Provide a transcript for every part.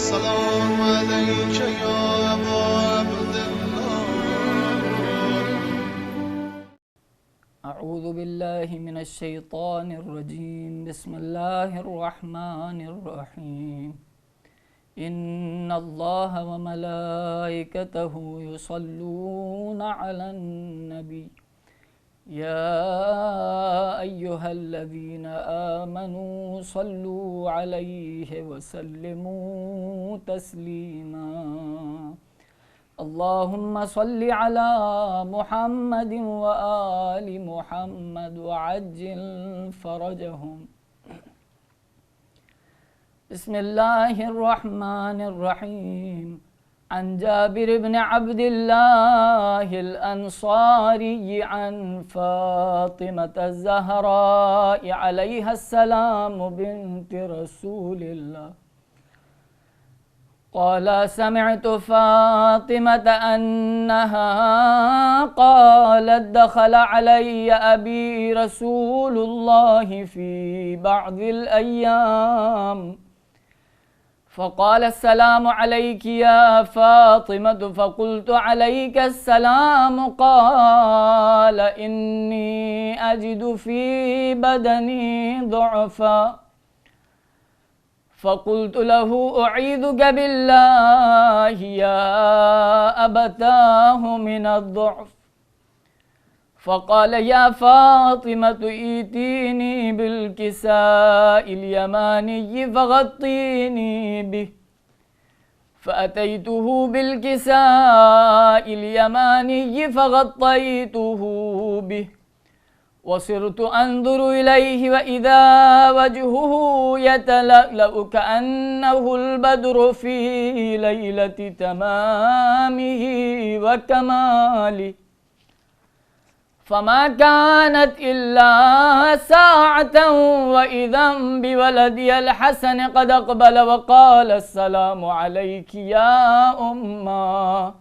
السلام عليك يا أبا عبد الله. أعوذ بالله من الشيطان الرجيم. بسم الله الرحمن الرحيم. إن الله وملائكته يصلون على النبي يا أيها الذين آمنوا صلوا عليه وسلموا تسليما. اللهم صل على محمد وآل محمد وعجل فرجهم. بسم الله الرحمن الرحيم. عن جابر بن عبد الله الأنصاري عن فاطمة الزهراء عليها السلام بنت رسول الله قال: سمعت فاطمة أنها قالت: دخل علي أبي رسول الله في بعض الأيام فقال: السلام عليك يا فاطمة. فقلت: عليك السلام. قال: إني أجد في بدني ضعفا. فقلت له: أعيذك بالله يا أبتاه من الضعف. فقال: يا فاطمة ائتيني بالكساء اليماني فغطيني به. فأتيته بالكساء اليماني فغطيته به وصرت أنظر إليه وإذا وجهه يتلألأ كأنه البدر في ليلة تمامه وكماله. فما كانت إلا ساعة وإذا بولدي الحسن قد أقبل وقال: السلام عليك يا أمّا.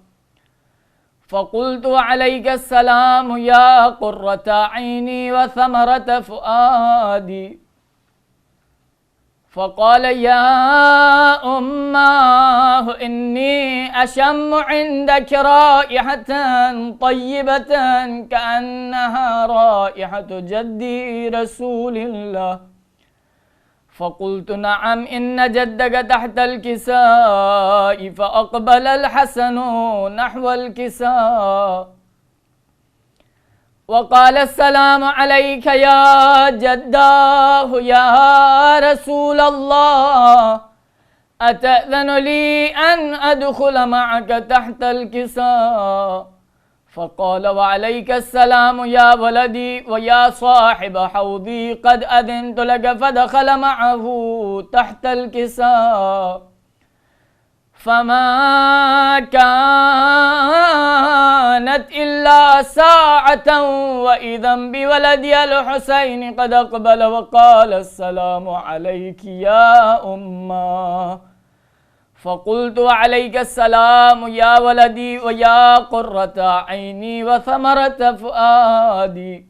فقلت: عليك السلام يا قرة عيني وثمرة فؤادي. فقال: يا أمّاه إني أشم عندك رائحة طيبة كأنها رائحة جدي رسول الله. فقلت: نعم، إن جدك تحت الكساء. فأقبل الحسن نحو الكساء وقال: السلام عليك يا جداه يا رسول الله. أتأذن لي أن أدخل معك تحت الكساء؟ فقال: وعليك السلام يا ولدي ويا صاحب حوضي، قد أذنت لك. فدخل معه تحت الكساء فما كانت إلا ساعة وإذا بولدي الحسين قد أقبل وقال: السلام عليك يا أمّا. فقلت: عليك السلام يا ولدي ويا قرة عيني وثمرة فؤادي.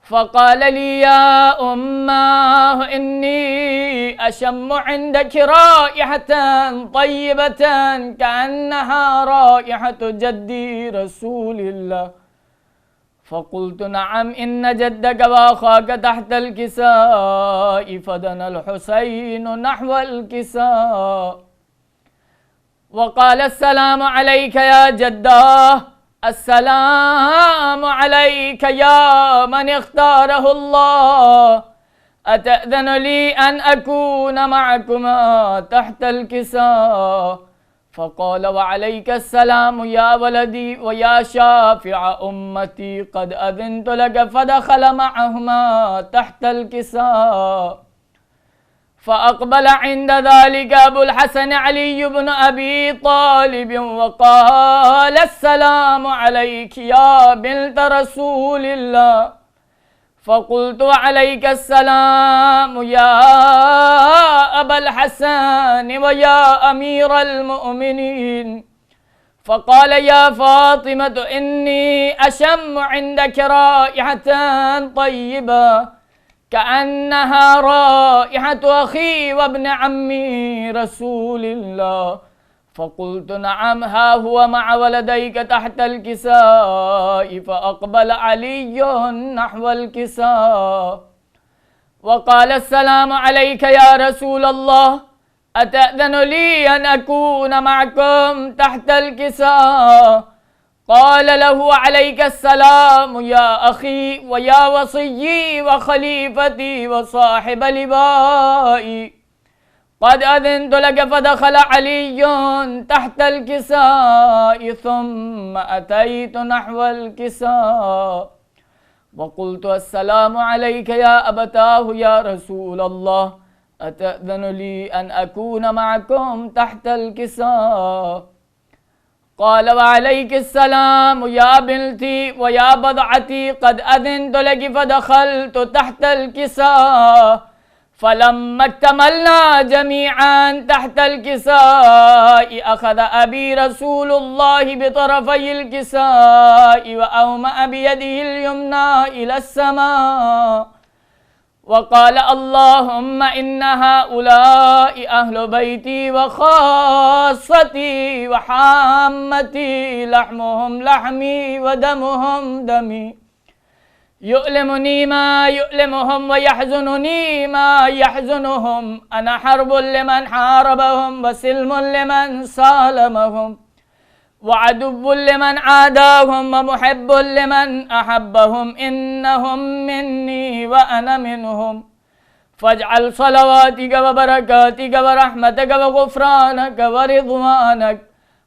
فقال لي: يا أمّاه إني أشم عندك رائحة طيبة كأنها رائحة جدي رسول الله. فقلت: نعم، إن جدك وأخاك تحت الكساء. فدنا الحسين نحو الكساء وقال: السلام عليك يا جداه. السلام عليك يا من اختاره الله. أتأذن لي أن أكون معكما تحت الكساء؟ فقال: وعليك السلام يا ولدي ويا شافع أمتي، قد أذنت لك. فدخل معهما تحت الكساء فأقبل عند ذلك أبو الحسن علي بن أبي طالب وقال: السلام عليك يا بنت رسول الله. فقلت: عليك السلام يا أبا الحسن ويا أمير المؤمنين. فقال: يا فاطمة إني أشم عندك رائحة طيبة كأنها رائحة أخي وابن عمي رسول الله. فقلت نعم، ها هو مع ولديك تحت الكساء. فأقبل علي نحو الكساء وقال السلام عليك يا رسول الله، أتأذن لي أن أكون معكم تحت الكساء؟ قال له عليك السلام يا أخي ويا وصيي وخليفتي وصاحب لبائي، قد أذنت لك. فدخل علي تحت الكساء ثم أتيت نحو الكساء وقلت السلام عليك يا أبتاه يا رسول الله، أتأذن لي أن أكون معكم تحت الكساء؟ قال وعليك السلام يا بنتي ويا بضعتي، قد أذنت لك. فدخلت تحت الكساء، فلما اكتملنا جميعا تحت الكساء أخذ أبي رسول الله بطرفي الكساء وأومأ بيده اليمنى إلى السماء وقال اللهم إن هؤلاء أهل بيتي وخاصتي وحامتي، لحمهم لحمي ودمهم دمي، يؤلمني ما يؤلمهم ويحزنني ما يحزنهم. أنا حرب لمن حاربهم وسلم لمن سالمهم وعدو لمن عاداهم ومحب لمن أحبهم. إنهم مني وأنا منهم، فاجعل صلواتك وبركاتك ورحمتك وغفرانك ورضوانك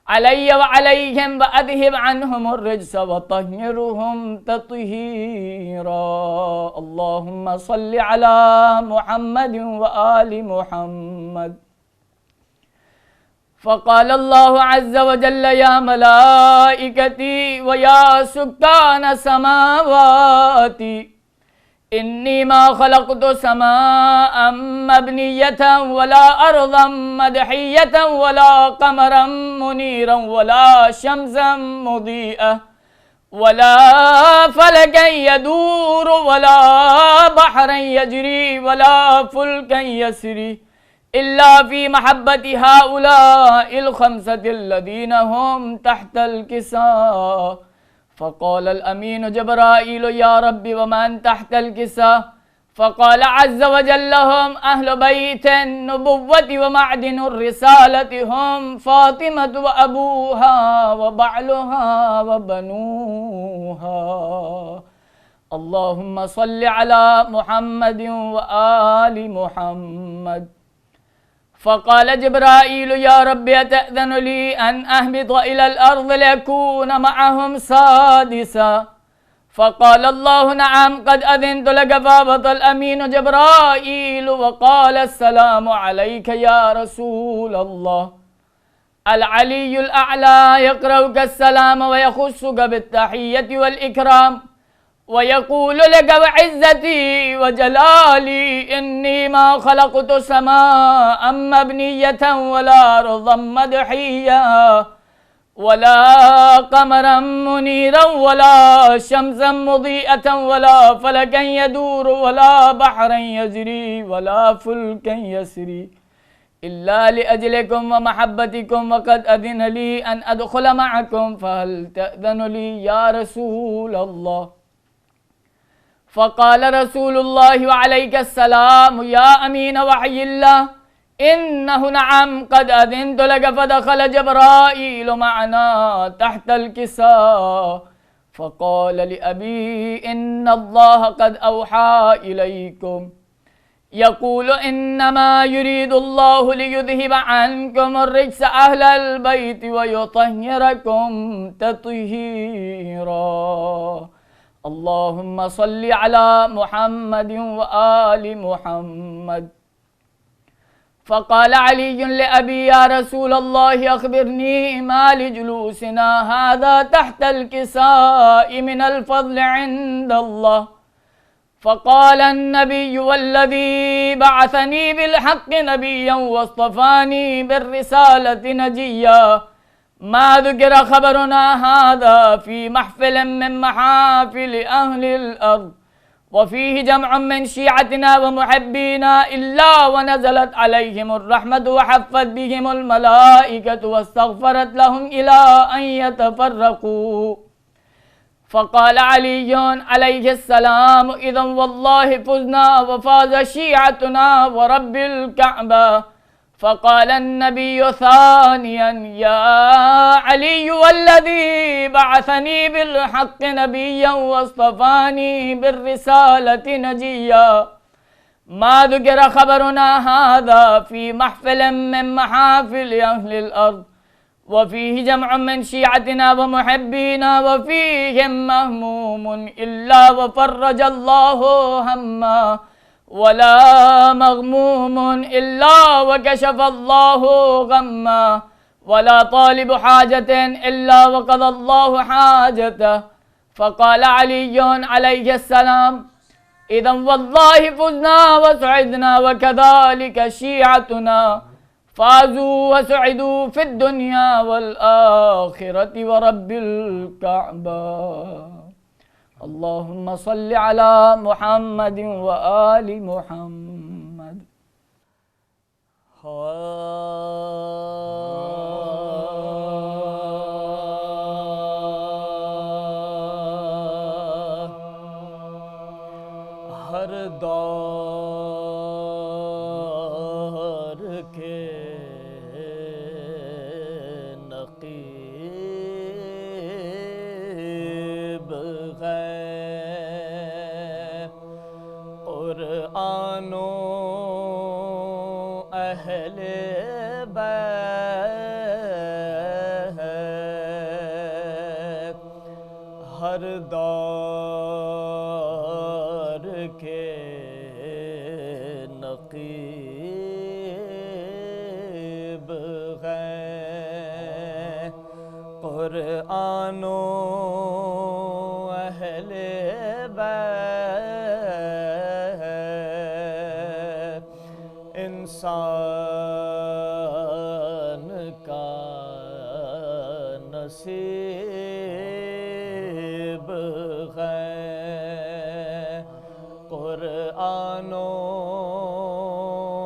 علي وعليهم، وأذهب عنهم الرجس وطهرهم تطهيرا. اللهم صل على محمد وآل محمد. فقال الله عز وجل يا ملائكتي ويا سكان سماواتي، إني ما خلقت سماء مبنية ولا أرضا مدحية ولا قمرا منيرا ولا شمسا مضيئة ولا فلكا يدور ولا بحرا يجري ولا فلكا يسري إلا في محبة هؤلاء الخمسة الذين هم تحت الكساء. فقال الأمين جبرائيل يا رب ومن تحت الكساء؟ فقال عز وجل هم أهل بيت النبوة ومعدن الرسالة، هم فاطمة وأبوها وبعلها وبنوها. اللهم صل على محمد وآل محمد. فقال جبرائيل يا رب أتأذن لي أن أهبط إلى الأرض لأكون معهم سادسا؟ فقال الله نعم قد أذنت لك. فهبط الأمين جبرائيل وقال السلام عليك يا رسول الله. العلي الأعلى يقرأك السلام ويخصك بالتحية والإكرام ويقول لك وعزتي وجلالي إني ما خلقت سماء مبنية ولا أرضا مدحية ولا قمرا منيرا ولا شمسا مضيئة ولا فلكا يدور ولا بحرا يجري ولا فلكا يسري إلا لأجلكم ومحبتكم، وقد أذن لي أن أدخل معكم، فهل تأذن لي يا رسول الله؟ فقال رسول الله وعليك السلام يا أمين وحي الله إنه نعم قد أذنت لك. فدخل جبرائيل معنا تحت الكساء فقال لأبي إن الله قد أوحى إليكم يقول إنما يريد الله ليذهب عنكم الرجس أهل البيت ويطهركم تطهيرا. اللهم صل على محمد وآل محمد. فقال علي لأبي يا رسول الله أخبرني ما لجلوسنا هذا تحت الكساء من الفضل عند الله. فقال النبي والذي بعثني بالحق نبيا واصطفاني بالرسالة نجيا ما ذكر خبرنا هذا في محفل من محافل أهل الأرض وفيه جمع من شيعتنا ومحبينا إلا ونزلت عليهم الرحمة وحفت بهم الملائكة واستغفرت لهم إلى أن يتفرقوا. فقال علي عليه السلام: إذا والله فزنا وفاز شيعتنا ورب الكعبة. فقال النبي ثانيا: يا علي والذي بعثني بالحق نبيا واصطفاني بالرسالة نجيا، ما ذكر خبرنا هذا في محفل من محافل أهل الأرض، وفيه جمع من شيعتنا ومحبينا وفيهم مهموم إلا وفرج الله همّا، ولا مغموم إلا وكشف الله غمّا، ولا طالب حاجة إلا وقضى الله حاجته. فقال علي عليه السلام: إذا والله فزنا وسعدنا وكذلك شيعتنا فازوا وسعدوا في الدنيا والآخرة ورب الكعبة. اللهم صل على محمد وآل محمد. ہر دور کے نقیب ہے قرآن و اہل بیت، ہر دور کے نقیب ہے قرآن و اہل بیت، انسان کا نصیب ہے قرآن و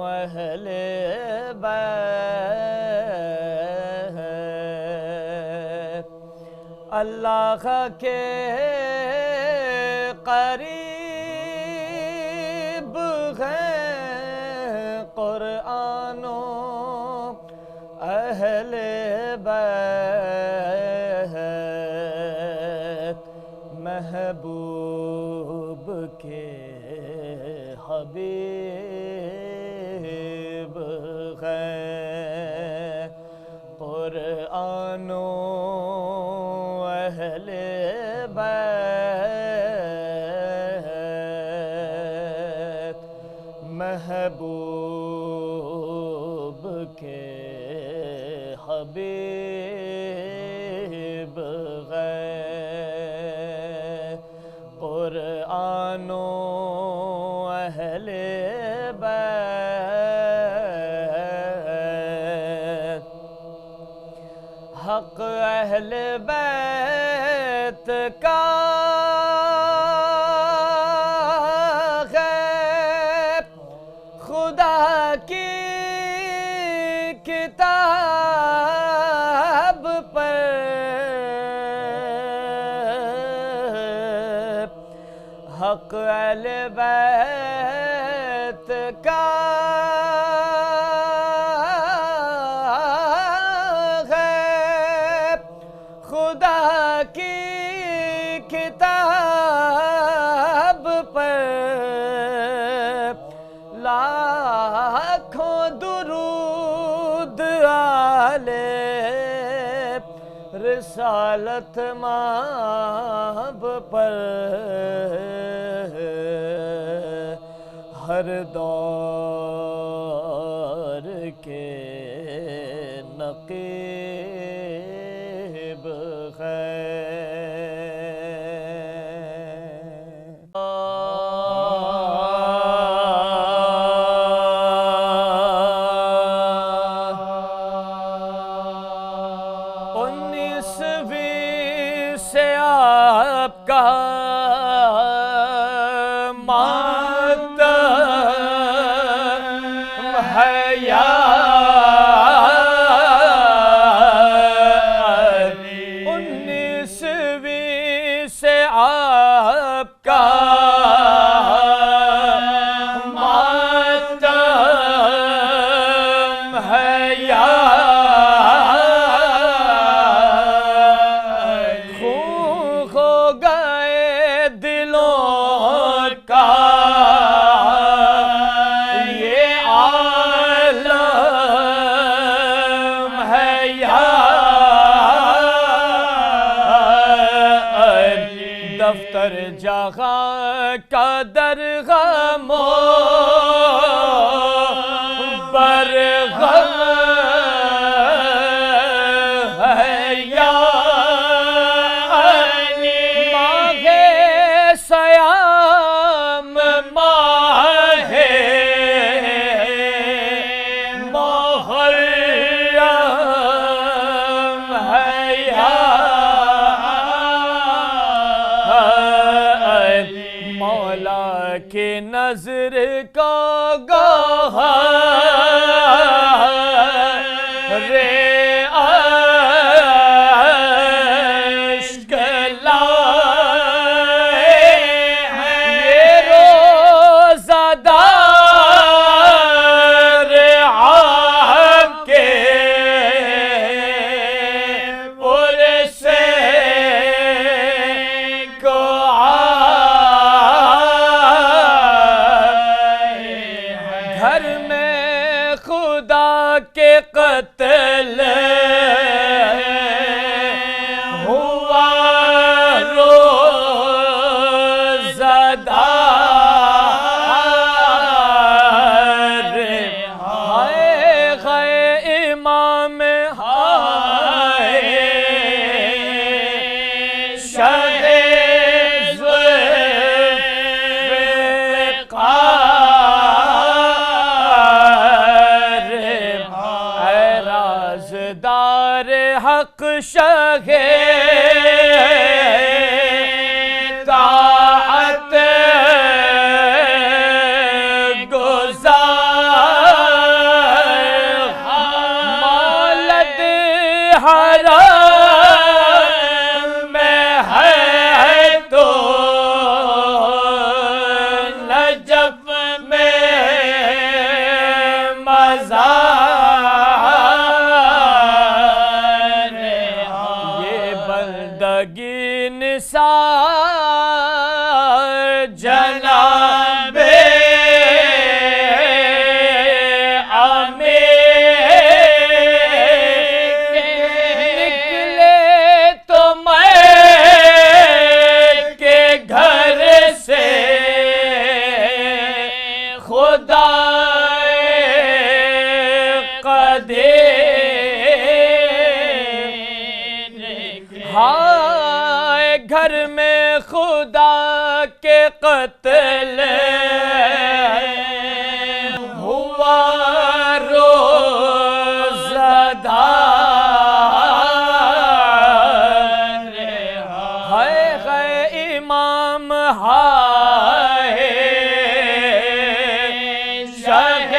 اہل بیت، اللہ کے قریب ہے قرآن و اہل بیت، محبوب کے حبیب ہے قرآن و اہل بیت، محبوب کے حبیب ہے قرآن و اہل بیت، حق اہل بیت کا ہے خدا کی کتاب پر، حق اہل بیت کا ہے خدا کی کتاب پر، لاکھوں درود علیہ رسالت مآب پر، ہر دور کے نقیب ہے سے آپ کا یا خون ہو گئے دلوں کا یہ عالم ہے یا دفتر جہاں کا درغم برغم ہے یا ماہ سیام ماہ محرم ہے یا مولا کی نظر کا گوہر عشق لائے یہ روزہ دار آپ کے پرسے کو گھر میں خدا کے قتل ہوا روزہ دار ہائے غے امام ہائے شہ رازدار حق شہ طاعت گزار مالد حرام میں ہے تو نجف میں مزار یہ بندگی نثار جناب نکلے تو میں کے گھر سے خدا قدیر ہائے گھر میں خدا کے قتل ہوا روزہ دار ہائے غے امام ہائے شہ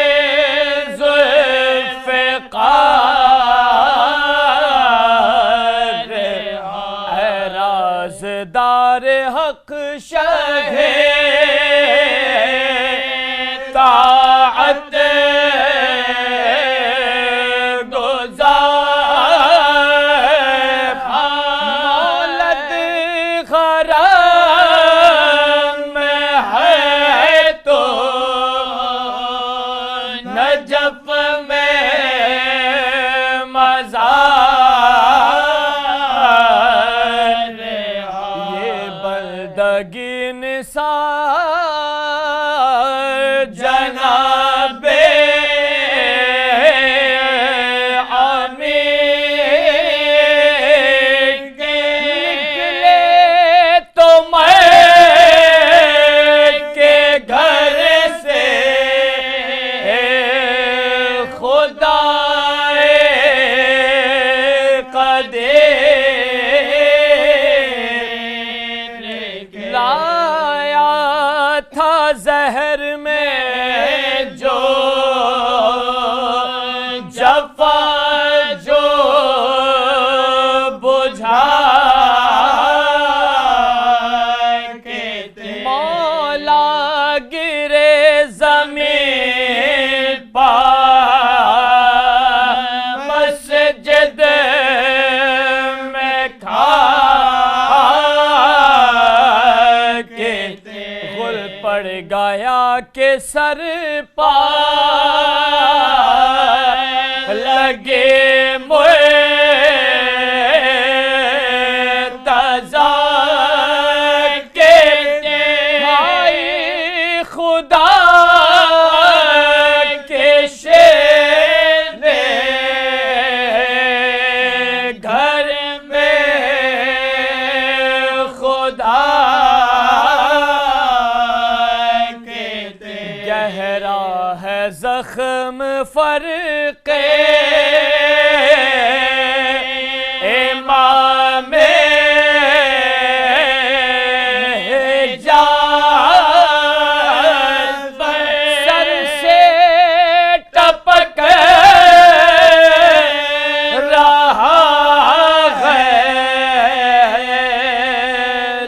ذوالفقار رازدار حق شہ کے سر پار لگے مرتضی کے بھائی خدا کے شیر گھر میں خدا گہرا ہے زخم فرق امام حجاز سر سے ٹپک رہا ہے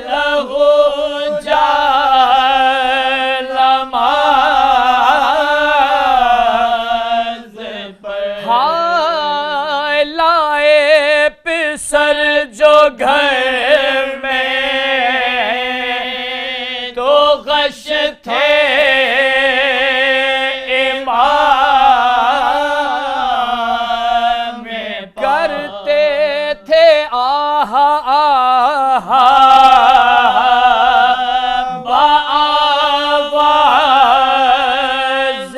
لہو ہائے لائے پسر جو گھر میں تو غش تھے امام کرتے تھے آہا آہا بآواز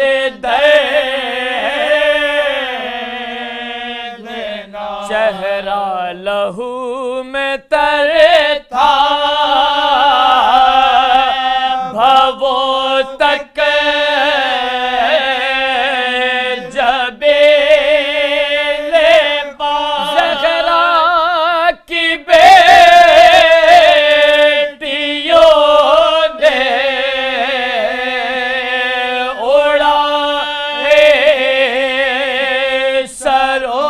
چہرہ لہو میں تر تھا بھوو تک جبیل زہرا کی بیٹیوں نے اڑا سرو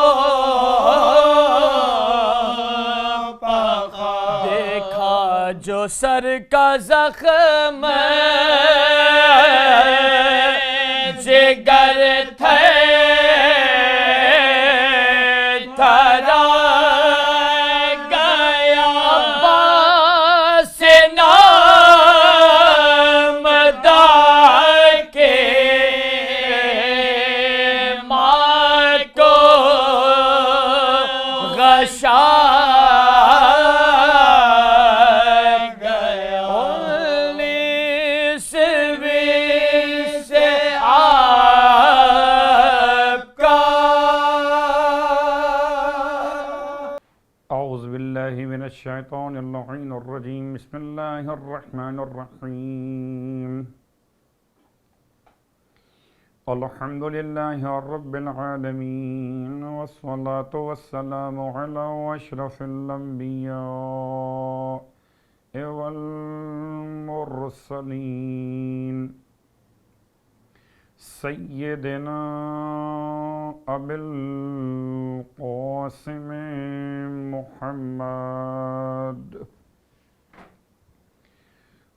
جو سر کا زخم جگر تھے تھرا گیا عباس نامدار کے ماں کو غشا من الشیطان اللعین الرجیم بسم اللہ الرحمن الرحیم الحمدللہ رب العالمین والصلاة والسلام علی اشرف الانبیاء والمرسلین سیدنا ابی القاسم محمد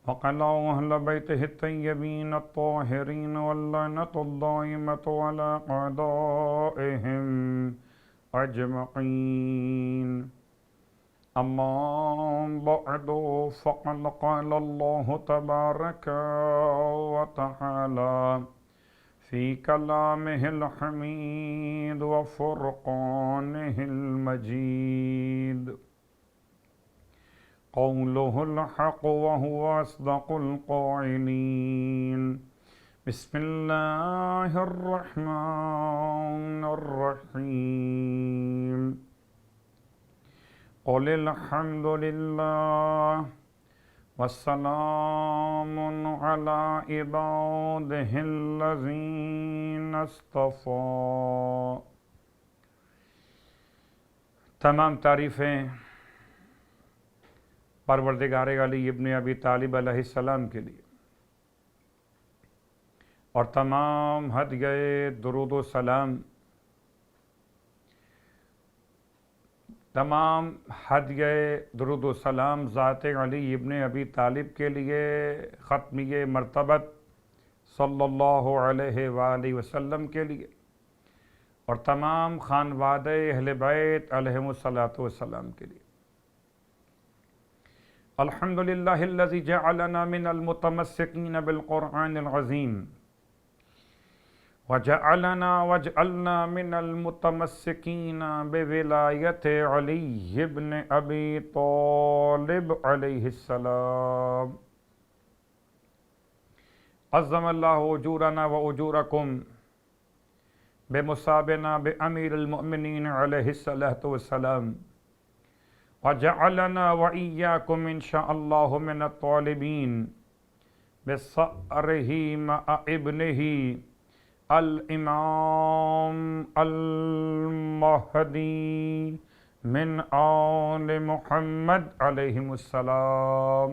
وعلى أهل بيته الطيبين الطاهرين واللعنة الدائمة على أعدائهم أجمعين أما بعد فقد قال الله تبارك وتعالى في كلامه الحميد وفرقانه المجيد قوله الحق وهو أصدق القائلين بسم الله الرحمن الرحيم قل الحمد لله والسلام على عباده الذين اصطفى. تمام تعریفیں پروردگار علی ابن ابی طالب علیہ السلام کے لیے اور تمام ہدیہ درود و سلام ذات علی ابن ابی طالب کے لیے ختمیہ مرتبت صلی اللہ علیہ وآلہ وسلم کے لیے اور تمام خانوادہ اہل بیت علیہم الصلاۃ والسلام کے لیے. الحمد للہ الذی جعلنا من المتمسکین بالقرآن العظیم واجعلنا من المتمسکین بولایت علی بن ابی طالب علیہ السلام عظم اللہ اجورنا و اجورکم بمصابنا بامیر المؤمنین علیہ الصلاۃ والسلام وجعلنا وإياكم إن شاء الله من الطالبين بصأره مع ابنه الإمام المهدي من آل محمد عليهم السلام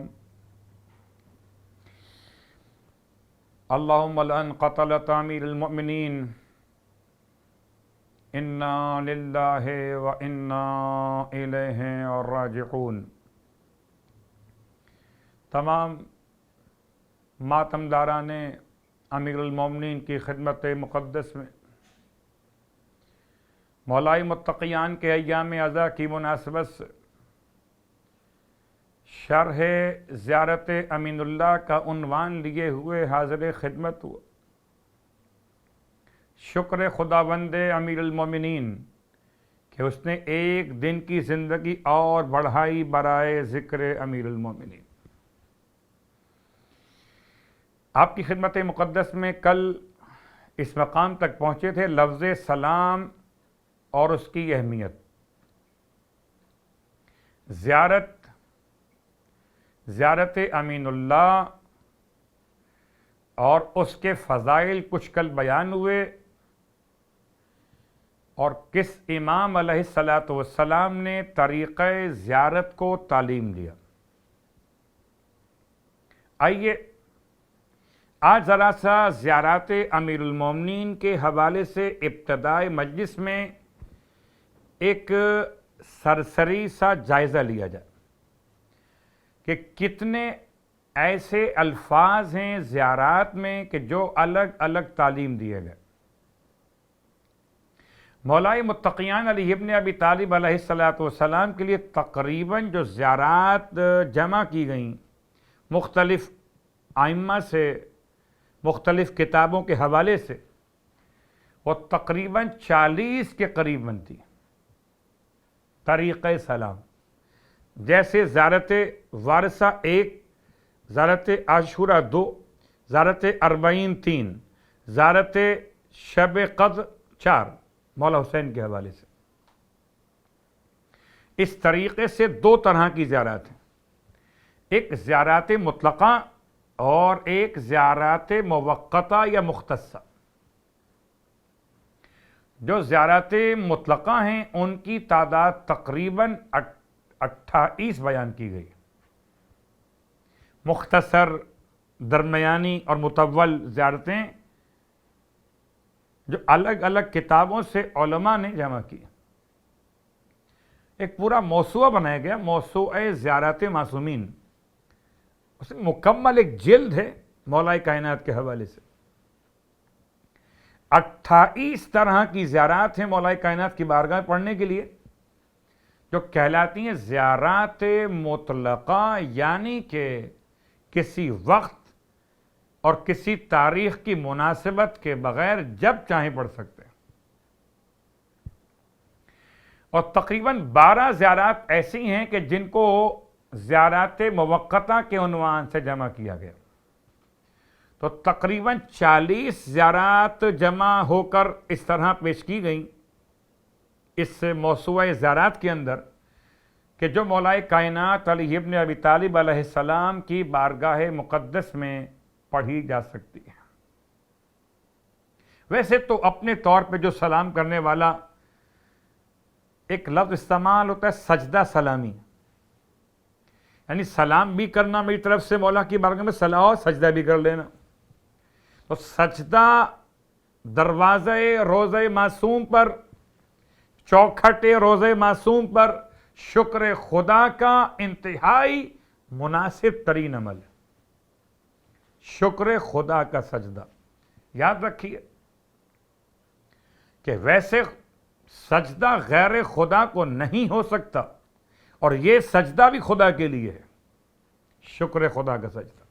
اللهم لأن قتلت أمير المؤمنين انا للہ و انا الیہ راجعون۔ تمام ماتم داران امیر المومنین کی خدمت مقدس میں مولائے متقیان کے ایام عزا کی مناسبت سے شرح زیارت امین اللہ کا عنوان لیے ہوئے حاضر خدمت ہوا۔ شکر خداوند امیر المومنین کہ اس نے ایک دن کی زندگی اور بڑھائی برائے ذکر امیر المومنین۔ آپ کی خدمت مقدس میں کل اس مقام تک پہنچے تھے لفظ سلام اور اس کی اہمیت۔ زیارت امین اللہ اور اس کے فضائل کچھ کل بیان ہوئے، اور کس امام علیہ الصلاۃ والسلام نے طریقہ زیارت کو تعلیم دیا۔ آئیے آج ذرا سا زیارات امیر المومنین کے حوالے سے ابتدائی مجلس میں ایک سرسری سا جائزہ لیا جائے کہ کتنے ایسے الفاظ ہیں زیارات میں کہ جو الگ الگ تعلیم دیے گئے۔ مولائے متقیان علی ابن ابی طالب علیہ السلام کے لیے تقریباً جو زیارات جمع کی گئیں مختلف ائمہ سے، مختلف کتابوں کے حوالے سے، وہ تقریباً 40 کے قریب بنتی طریقہ سلام، جیسے زیارت وارثہ 1، زیارت عاشورہ 2، زیارت اربعین 3، زیارت شب قدر 4 مولا حسین کے حوالے سے۔ اس طریقے سے 2 طرح کی زیارات ہیں، ایک زیارات مطلقہ اور ایک زیارات موقتہ یا مختصہ۔ جو زیارات مطلقہ ہیں ان کی تعداد تقریباً 28 بیان کی گئی۔ مختصر، درمیانی اور مطول زیارتیں جو الگ الگ کتابوں سے علماء نے جمع کی۔ ایک پورا موسوعہ بنایا گیا، موسوعہ زیارات معصومین، اس میں مکمل ایک جلد ہے مولا کائنات کے حوالے سے۔ 28 طرح کی زیارات ہیں مولا کائنات کی بارگاہ پڑھنے کے لیے، جو کہلاتی ہیں زیارات مطلقہ، یعنی کہ کسی وقت اور کسی تاریخ کی مناسبت کے بغیر جب چاہیں پڑھ سکتے ہیں۔ اور تقریباً 12 زیارات ایسی ہیں کہ جن کو زیارات موقتہ کے عنوان سے جمع کیا گیا۔ تو تقریباً 40 زیارات جمع ہو کر اس طرح پیش کی گئیں اس موسوعہ زیارات کے اندر کہ جو مولائے کائنات علی ابن ابی طالب علیہ السلام کی بارگاہ مقدس میں پڑھی جا سکتی ہے۔ ویسے تو اپنے طور پہ جو سلام کرنے والا ایک لفظ استعمال ہوتا ہے سجدہ سلامی، یعنی سلام بھی کرنا میری طرف سے مولا کی بارگاہ میں، اور سجدہ بھی کر لینا۔ تو سجدہ دروازہ روضہ معصوم پر، چوکھٹ روضہ معصوم پر شکر خدا کا انتہائی مناسب ترین عمل ہے، شکر خدا کا سجدہ۔ یاد رکھیے کہ ویسے سجدہ غیر خدا کو نہیں ہو سکتا، اور یہ سجدہ بھی خدا کے لیے ہے، شکر خدا کا سجدہ.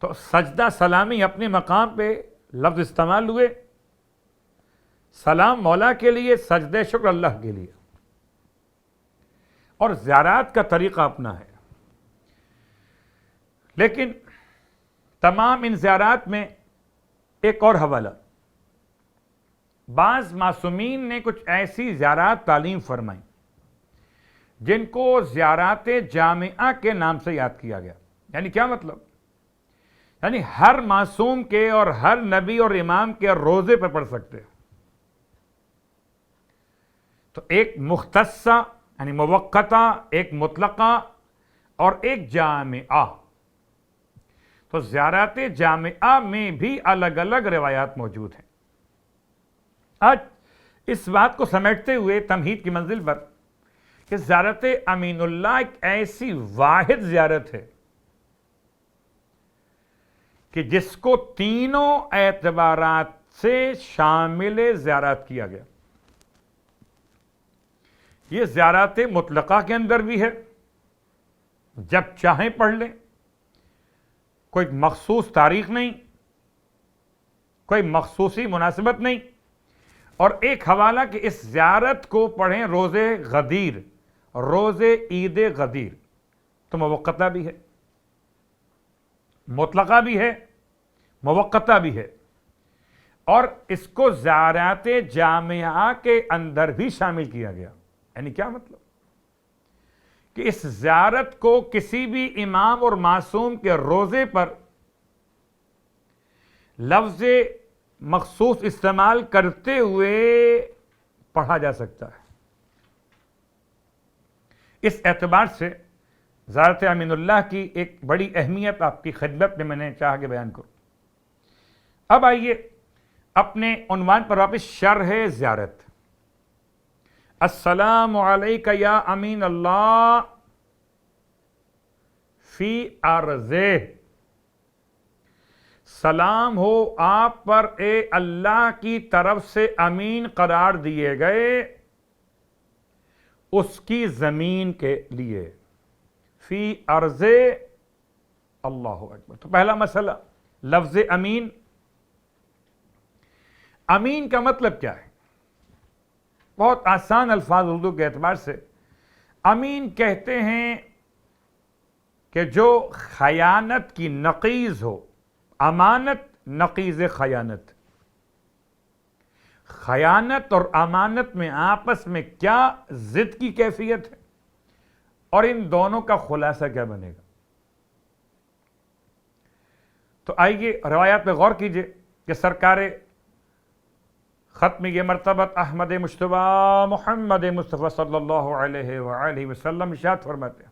تو سجدہ سلامی اپنے مقام پہ لفظ استعمال ہوئے. سلام مولا کے لیے، سجدہ شکر اللہ کے لیے. اور زیارات کا طریقہ اپنا ہے. لیکن تمام ان زیارات میں ایک اور حوالہ، بعض معصومین نے کچھ ایسی زیارات تعلیم فرمائی جن کو زیارات جامعہ کے نام سے یاد کیا گیا. یعنی کیا مطلب؟ یعنی ہر معصوم کے اور ہر نبی اور امام کے روزے پر پڑھ سکتے ہیں. تو ایک مختصہ یعنی موقتہ، ایک مطلقہ اور ایک جامعہ. تو زیارات جامعہ میں بھی الگ الگ روایات موجود ہیں. آج اس بات کو سمیٹتے ہوئے تمہید کی منزل پر کہ زیارت امین اللہ ایک ایسی واحد زیارت ہے کہ جس کو تینوں اعتبارات سے شامل زیارات کیا گیا. یہ زیارات مطلقہ کے اندر بھی ہے، جب چاہیں پڑھ لیں، کوئی مخصوص تاریخ نہیں، کوئی مخصوصی مناسبت نہیں. اور ایک حوالہ کہ اس زیارت کو پڑھیں روز غدیر، روز عید غدیر. تو موقتہ بھی ہے، مطلقہ بھی ہے، موقتہ بھی ہے. اور اس کو زیارات جامعہ کے اندر بھی شامل کیا گیا. یعنی کیا مطلب؟ کہ اس زیارت کو کسی بھی امام اور معصوم کے روزے پر لفظ مخصوص استعمال کرتے ہوئے پڑھا جا سکتا ہے. اس اعتبار سے زیارت امین اللہ کی ایک بڑی اہمیت آپ کی خدمت میں نے چاہا کہ بیان کروں. اب آئیے اپنے عنوان پر واپس. شرح زیارت. السلام علیک یا امین اللہ فی ارضہ. سلام ہو آپ پر اے اللہ کی طرف سے امین قرار دیے گئے اس کی زمین کے لیے. فی ارضہ. اللہ اکبر. تو پہلا مسئلہ لفظ امین. امین کا مطلب کیا ہے؟ بہت آسان الفاظ اردو کے اعتبار سے. امین کہتے ہیں کہ جو خیانت کی نقیض ہو. امانت نقیض خیانت. خیانت اور امانت میں آپس میں کیا ضد کی کیفیت ہے اور ان دونوں کا خلاصہ کیا بنے گا. تو آئیے روایات پہ غور کیجئے کہ سرکار ختم یہ مرتبت احمد مجتبیٰ محمد مصطفیٰ صلی اللہ علیہ وآلہ وسلم ارشاد فرماتے ہیں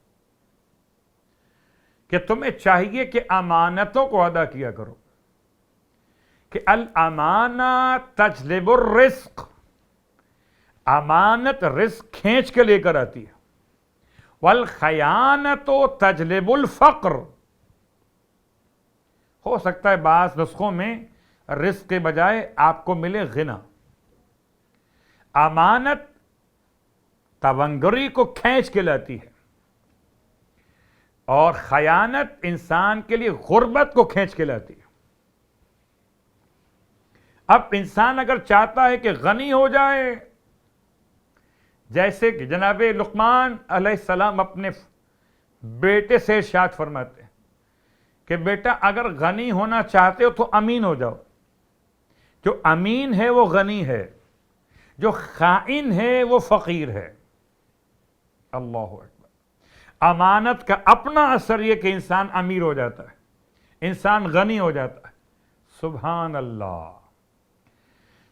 کہ تمہیں چاہیے کہ امانتوں کو ادا کیا کرو. کہ الامانہ تجلب الرزق. امانت رزق کھینچ کے لے کر آتی ہے. والخیانت تجلب الفقر. ہو سکتا ہے بعض نسخوں میں رزق کے بجائے آپ کو ملے غنا. امانت تونگری کو کھینچ کے لاتی ہے اور خیانت انسان کے لیے غربت کو کھینچ کے لاتی ہے. اب انسان اگر چاہتا ہے کہ غنی ہو جائے، جیسے کہ جناب لقمان علیہ السلام اپنے بیٹے سے ارشاد فرماتے ہیں کہ بیٹا اگر غنی ہونا چاہتے ہو تو امین ہو جاؤ. جو امین ہے وہ غنی ہے، جو خائن ہے وہ فقیر ہے. اللہ اکبر. امانت کا اپنا اثر یہ کہ انسان امیر ہو جاتا ہے، انسان غنی ہو جاتا ہے. سبحان اللہ.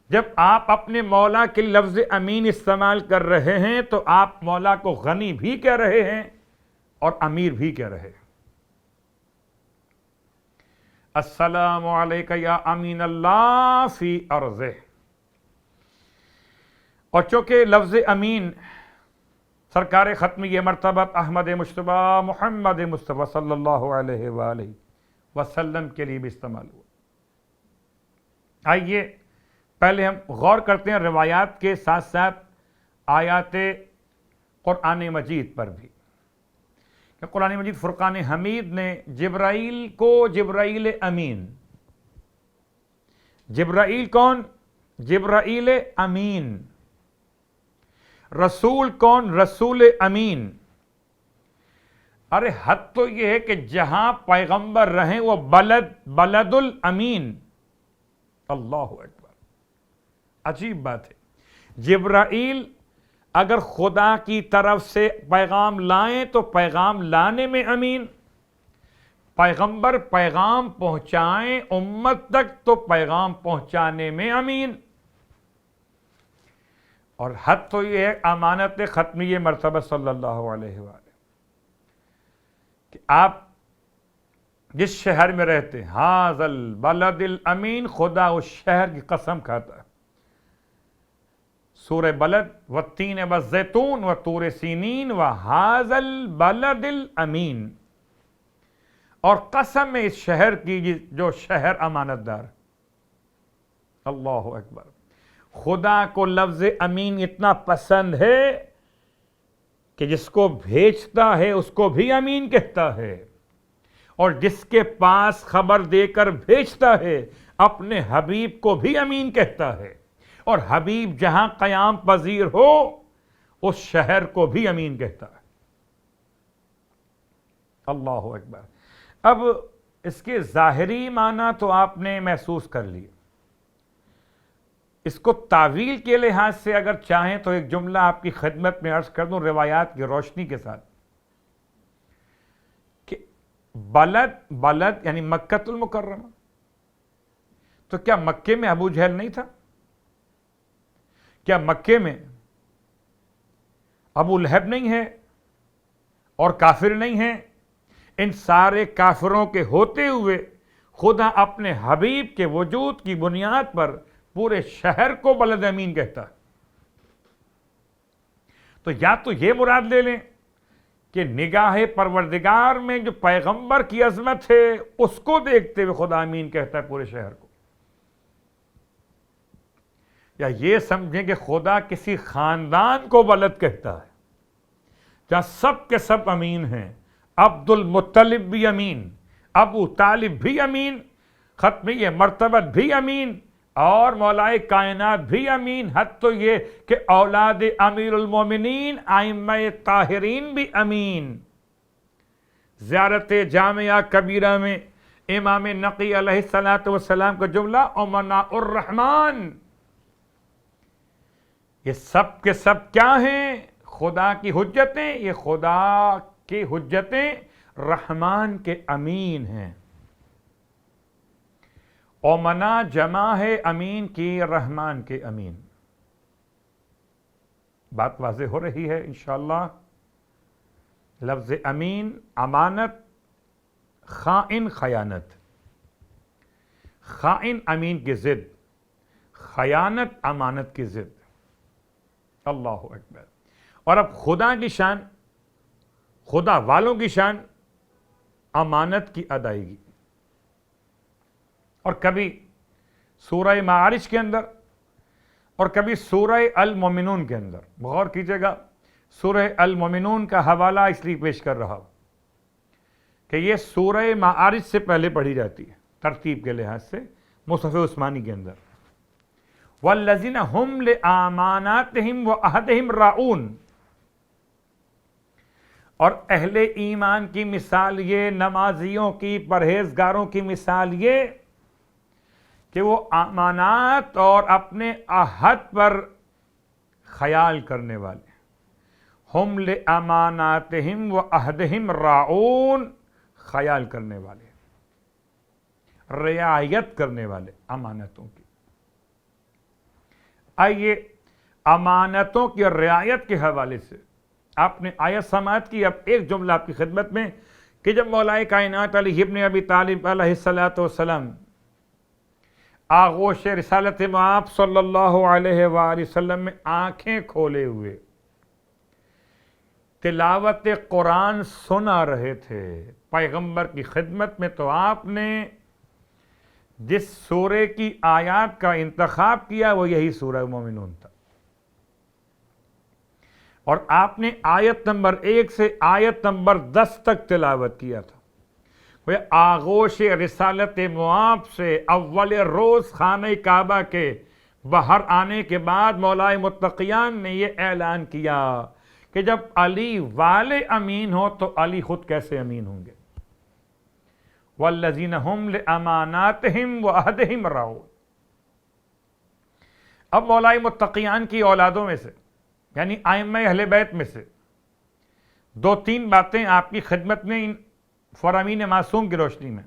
جب آپ اپنے مولا کے لفظ امین استعمال کر رہے ہیں تو آپ مولا کو غنی بھی کہہ رہے ہیں اور امیر بھی کہہ رہے ہیں. السلام علیک یا امین اللہ فی ارضہ. اور چونکہ لفظ امین سرکار ختم یہ مرتبت احمد مجتبیٰ محمد مصطفیٰ صلی اللہ علیہ وآلہ وسلم کے لیے بھی استعمال ہوا. آئیے پہلے ہم غور کرتے ہیں روایات کے ساتھ ساتھ آیات قرآن مجید پر بھی کہ قرآن مجید فرقان حمید نے جبرائیل کو جبرائیل امین، جبرائیل کون؟ جبرائیل امین۔ رسول کون؟ رسول امین۔ ارے حد تو یہ ہے کہ جہاں پیغمبر رہیں وہ بلد الامین۔ اللہ اکبر، عجیب بات ہے۔ جبرائیل اگر خدا کی طرف سے پیغام لائیں تو پیغام لانے میں امین، پیغمبر پیغام پہنچائیں امت تک تو پیغام پہنچانے میں امین۔ اور حد تو یہ ہے امانت ختمی مرتبہ صلی اللہ علیہ وآلہ کہ آپ جس شہر میں رہتے ہیں، ھذا البلد الامین، خدا اس شہر کی قسم کھاتا ہے۔ سورہ بلد والتین والزیتون وطور سینین وھذا البلد الامین، اور قسم ہے اس شہر کی جو شہر امانت دار۔ اللہ اکبر۔ خدا کو لفظ امین اتنا پسند ہے کہ جس کو بھیجتا ہے اس کو بھی امین کہتا ہے، اور جس کے پاس خبر دے کر بھیجتا ہے اپنے حبیب کو بھی امین کہتا ہے، اور حبیب جہاں قیام پذیر ہو اس شہر کو بھی امین کہتا ہے۔ اللہ اکبر۔ اب اس کے ظاہری معنی تو آپ نے محسوس کر لیے، اس کو تعویل کے لحاظ سے اگر چاہیں تو ایک جملہ آپ کی خدمت میں عرض کر دوں روایات کی روشنی کے ساتھ، کہ بلد یعنی مکۃ المکرمہ، تو کیا مکے میں ابو جہل نہیں تھا؟ کیا مکے میں ابو لہب نہیں ہے اور کافر نہیں ہیں؟ ان سارے کافروں کے ہوتے ہوئے خدا اپنے حبیب کے وجود کی بنیاد پر پورے شہر کو بلد امین کہتا ہے۔ تو یا تو یہ مراد لے لیں کہ نگاہ پروردگار میں جو پیغمبر کی عظمت ہے اس کو دیکھتے ہوئے خدا امین کہتا ہے پورے شہر کو، یا یہ سمجھیں کہ خدا کسی خاندان کو بلد کہتا ہے جہاں سب کے سب امین ہیں، عبد المطلب بھی امین، ابو طالب بھی امین، ختمی مرتبت بھی امین، اور مولائے کائنات بھی امین، حد تو یہ کہ اولاد امیر المومنین ائمہ طاہرین بھی امین۔ زیارت جامعہ کبیرہ میں امام نقی علیہ السلام کا جملہ امناء الرحمن، یہ سب کے سب کیا ہیں؟ خدا کی حجتیں، یہ خدا کی حجتیں رحمان کے امین ہیں۔ اومنا جمع ہے امین کی، رحمان کے امین۔ بات واضح ہو رہی ہے انشاءاللہ۔ لفظ امین، امانت، خائن خیانت، خائن امین کی ضد، خیانت امانت کی ضد۔ اللہ اکبر۔ اور اب خدا کی شان، خدا والوں کی شان امانت کی ادائیگی، اور کبھی سورہ معارج کے اندر اور کبھی سورہ المومنون کے اندر، غور کیجئے گا، سورہ المومنون کا حوالہ اس لیے پیش کر رہا ہوں کہ یہ سورہ معارج سے پہلے پڑھی جاتی ہے ترتیب کے لحاظ سے مصحف عثمانی کے اندر۔ والذین ہم لاماناتہم وعہدہم راعون، اور اہل ایمان کی مثال یہ، نمازیوں کی، پرہیزگاروں کی مثال یہ کہ وہ امانات اور اپنے عہد پر خیال کرنے والے، ہم لاماناتہم وعہدہم راعون، خیال کرنے والے، رعایت کرنے والے امانتوں کی۔ آئیے امانتوں کی رعایت کے حوالے سے آپ نے آیت سماعت کی، اب ایک جملہ آپ کی خدمت میں کہ جب مولا کائنات علی ابن ابی طالب علیہ السلام آغوش رسالت مآب صلی اللہ علیہ وآلہ وسلم میں آنکھیں کھولے ہوئے تلاوت قرآن سنا رہے تھے پیغمبر کی خدمت میں، تو آپ نے جس سورے کی آیات کا انتخاب کیا وہ یہی سورہ مومنون تھا، اور آپ نے آیت نمبر 1 سے آیت نمبر 10 تک تلاوت کیا تھا. وہ آغوش رسالت معاب سے اول روز خانہ کعبہ کے باہر آنے کے بعد مولا متقیان نے یہ اعلان کیا کہ جب علی والے امین ہو تو علی خود کیسے امین ہوں گے. والذین هم لاماناتہم وعہدہم راعون. اب مولا متقیان کی اولادوں میں سے یعنی ائمہ اہل بیت میں سے 2-3 باتیں آپ کی خدمت میں ان فرامین معصوم کی روشنی میں.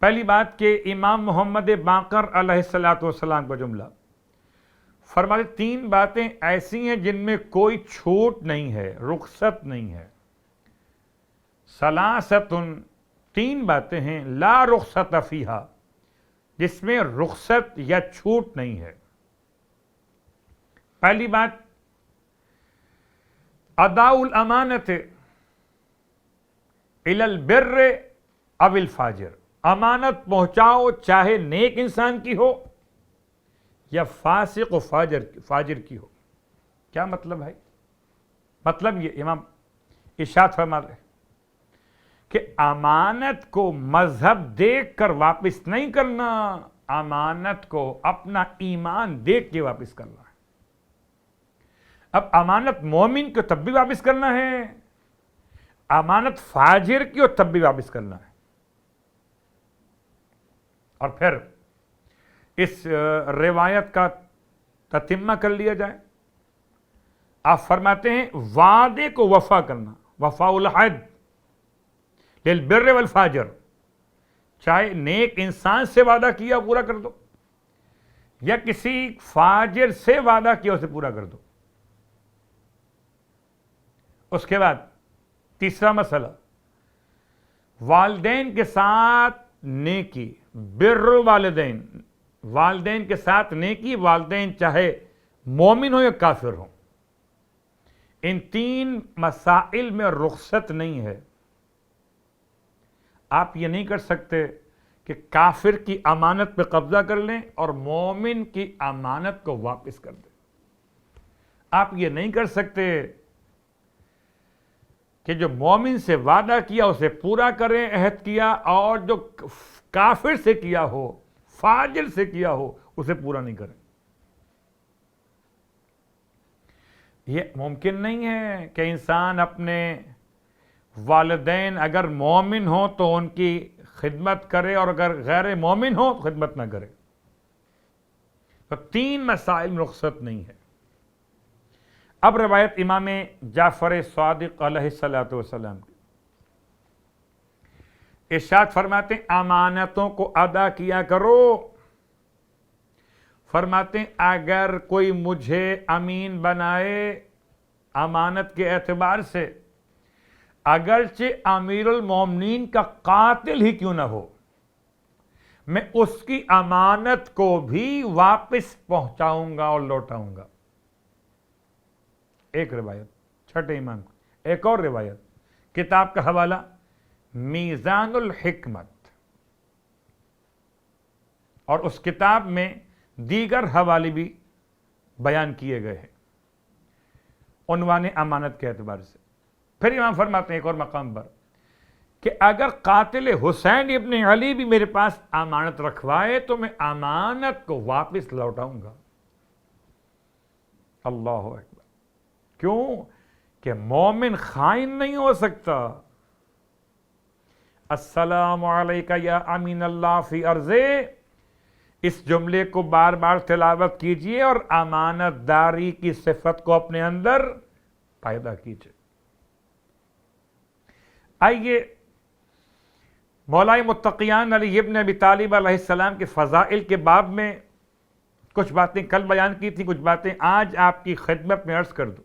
پہلی بات کہ امام محمد باقر علیہ السلام کا جملہ فرماتے 3 باتیں ایسی ہیں جن میں کوئی چھوٹ نہیں ہے، رخصت نہیں ہے. ثلاثۃ 3 باتیں ہیں لا رخصت فیہا جس میں رخصت یا چھوٹ نہیں ہے. پہلی بات اداء الامانت الی البر او الفاجر. امانت پہنچاؤ چاہے نیک انسان کی ہو یا فاسق و فاجر کی ہو. کیا مطلب ہے؟ مطلب یہ امام ارشاد فرما رہے کہ امانت کو مذہب دیکھ کر واپس نہیں کرنا، امانت کو اپنا ایمان دیکھ کے واپس کرنا ہے. اب امانت مومن کو تب بھی واپس کرنا ہے، امانت فاجر کی ہو تب بھی واپس کرنا ہے. اور پھر اس روایت کا تتمہ کر لیا جائے. آپ فرماتے ہیں وعدے کو وفا کرنا، وفاء العہد للبر والفاجر. چاہے نیک انسان سے وعدہ کیا پورا کر دو یا کسی فاجر سے وعدہ کیا اسے پورا کر دو. اس کے بعد تیسرا مسئلہ والدین کے ساتھ نیکی، بر والدین، والدین کے ساتھ نیکی، والدین چاہے مومن ہو یا کافر ہو. ان 3 مسائل میں رخصت نہیں ہے. آپ یہ نہیں کر سکتے کہ کافر کی امانت پہ قبضہ کر لیں اور مومن کی امانت کو واپس کر دیں. آپ یہ نہیں کر سکتے کہ جو مومن سے وعدہ کیا اسے پورا کریں، عہد کیا، اور جو کافر سے کیا ہو، فاجر سے کیا ہو، اسے پورا نہیں کریں. یہ ممکن نہیں ہے کہ انسان اپنے والدین اگر مومن ہو تو ان کی خدمت کرے اور اگر غیر مومن ہو تو خدمت نہ کرے. تو 3 مسائل میں رخصت نہیں ہے. اب روایت امام جعفر صادق علیہ السلام کی ارشاد فرماتے ہیں امانتوں کو ادا کیا کرو. فرماتے ہیں اگر کوئی مجھے امین بنائے امانت کے اعتبار سے، اگرچہ امیر المومنین کا قاتل ہی کیوں نہ ہو، میں اس کی امانت کو بھی واپس پہنچاؤں گا اور لوٹاؤں گا. ایک روایت چھٹے امام کو. ایک اور روایت کتاب کا حوالہ میزان الحکمت، اور اس کتاب میں دیگر حوالے بھی بیان کیے گئے ہیں عنوان امانت کے اعتبار سے. پھر امام فرماتے ہیں ایک اور مقام پر کہ اگر قاتل حسین ابن علی بھی میرے پاس امانت رکھوائے تو میں امانت کو واپس لوٹاؤں گا. اللہ اکبر. کیوں؟ کہ مومن خائن نہیں ہو سکتا. السلام علیکہ یا امین اللہ فی ارضے، اس جملے کو بار بار تلاوت کیجئے اور امانت داری کی صفت کو اپنے اندر پیدا کیجئے. آئیے مولا متقیان علی ابن ابی طالب علیہ السلام کے فضائل کے باب میں کچھ باتیں کل بیان کی تھیں، کچھ باتیں آج آپ کی خدمت میں عرض کر دوں.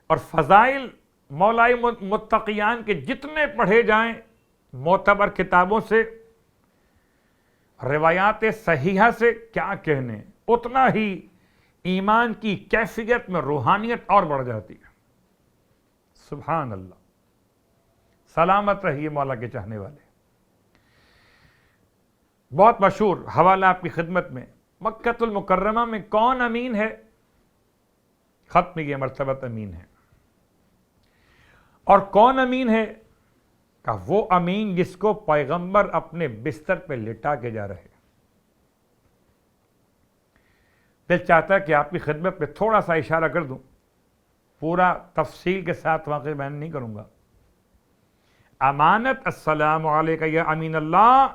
اور فضائل مولا متقیان کے جتنے پڑھے جائیں معتبر کتابوں سے، روایات صحیحہ سے کیا کہنے، اتنا ہی ایمان کی کیفیت میں روحانیت اور بڑھ جاتی ہے. سبحان اللہ. سلامت رہیے مولا کے چاہنے والے. بہت مشہور حوالہ آپ کی خدمت میں مکۃ المکرمہ میں کون امین ہے؟ ختم کی مرتبت امین ہے۔ اور کون امین ہے؟ کہ وہ امین جس کو پیغمبر اپنے بستر پہ لٹا کے جا رہے۔ دل چاہتا ہے کہ آپ کی خدمت پہ تھوڑا سا اشارہ کر دوں، پورا تفصیل کے ساتھ واقعہ بیان نہیں کروں گا۔ امانت، السلام علیکہ یا امین اللہ۔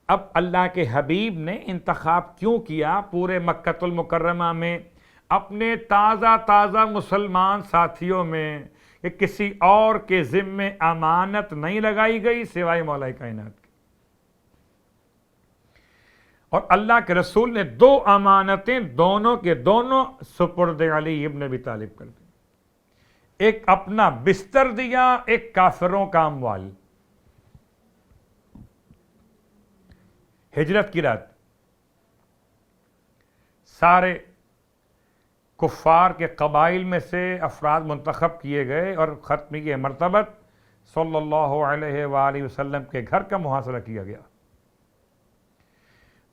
اب اللہ کے حبیب نے انتخاب کیوں کیا پورے مکۃ المکرمہ میں اپنے تازہ مسلمان ساتھیوں میں کہ کسی اور کے ذمے امانت نہیں لگائی گئی سوائے مولا کائنات کی؟ اور اللہ کے رسول نے 2 امانتیں دونوں کے دونوں سپرد علی ابن ابی طالب کر دی۔ ایک اپنا بستر دیا، ایک کافروں کا اموال۔ ہجرت کی رات سارے کفار کے قبائل میں سے افراد منتخب کیے گئے اور ختمی کی مرتبت صلی اللہ علیہ وآلہ وسلم کے گھر کا محاصرہ کیا گیا۔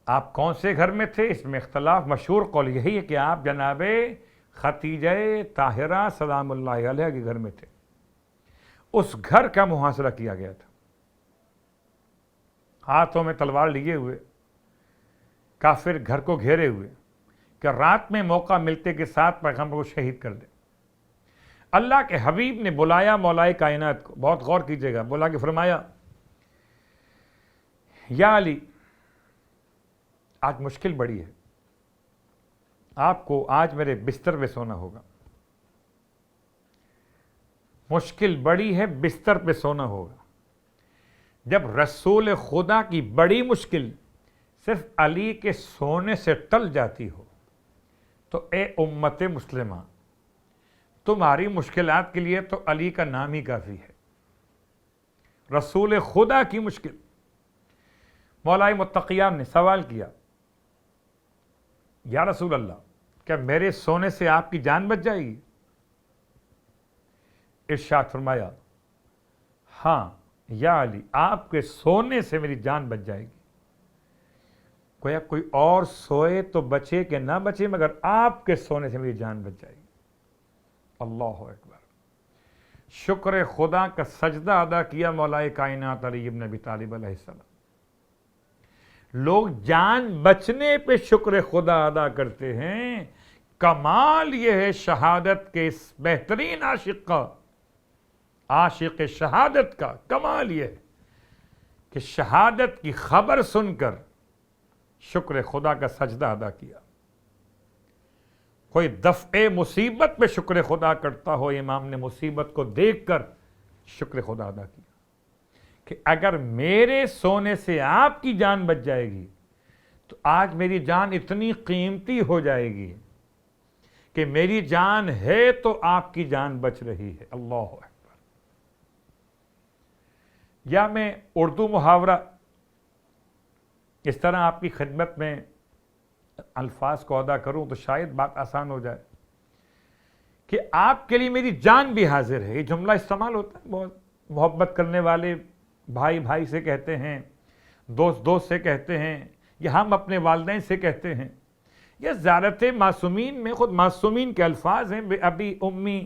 آپ کون سے گھر میں تھے اس میں اختلاف، مشہور قول یہی ہے کہ آپ جناب ختیجہ طاہرہ سلام اللہ علیہ کے گھر میں تھے۔ اس گھر کا محاصرہ کیا گیا تھا، ہاتھوں میں تلوار لیے ہوئے کافر گھر کو گھیرے ہوئے کہ رات میں موقع ملتے کے ساتھ پیغمبر کو شہید کر دیں۔ اللہ کے حبیب نے بلایا مولا کائنات کو، بہت غور کیجئے گا، بلا کے فرمایا یا علی، آج مشکل بڑی ہے، آپ کو آج میرے بستر پہ سونا ہوگا۔ مشکل بڑی ہے، بستر پہ سونا ہوگا۔ جب رسول خدا کی بڑی مشکل صرف علی کے سونے سے ٹل جاتی ہو تو اے امت مسلمہ، تمہاری مشکلات کے لیے تو علی کا نام ہی کافی ہے۔ رسول خدا کی مشکل۔ مولا متقیان نے سوال کیا یا رسول اللہ، کیا میرے سونے سے آپ کی جان بچ جائے گی؟ ارشاد فرمایا ہاں یا علی، آپ کے سونے سے میری جان بچ جائے گی۔ گویا کوئی اور سوئے تو بچے کہ نہ بچے، مگر آپ کے سونے سے میری جان بچ جائے گی۔ اللہ اکبر۔ شکر خدا کا سجدہ ادا کیا مولا کائنات علی ابن ابی طالب علیہ السلام۔ لوگ جان بچنے پہ شکر خدا ادا کرتے ہیں۔ کمال یہ ہے شہادت کے اس بہترین عاشق کا، عاشق شہادت کا کمال یہ ہے کہ شہادت کی خبر سن کر شکر خدا کا سجدہ ادا کیا۔ کوئی دفع مصیبت پہ شکر خدا کرتا ہو، امام نے مصیبت کو دیکھ کر شکر خدا ادا کیا کہ اگر میرے سونے سے آپ کی جان بچ جائے گی تو آج میری جان اتنی قیمتی ہو جائے گی کہ میری جان ہے تو آپ کی جان بچ رہی ہے۔ اللہ اکبر۔ یا میں اردو محاورہ اس طرح آپ کی خدمت میں الفاظ کو ادا کروں تو شاید بات آسان ہو جائے کہ آپ کے لیے میری جان بھی حاضر ہے۔ یہ جملہ استعمال ہوتا ہے، بہت محبت کرنے والے بھائی بھائی سے کہتے ہیں، دوست دوست سے کہتے ہیں، یا ہم اپنے والدین سے کہتے ہیں۔ یہ زیارت معصومین میں خود معصومین کے الفاظ ہیں، بے ابی امی،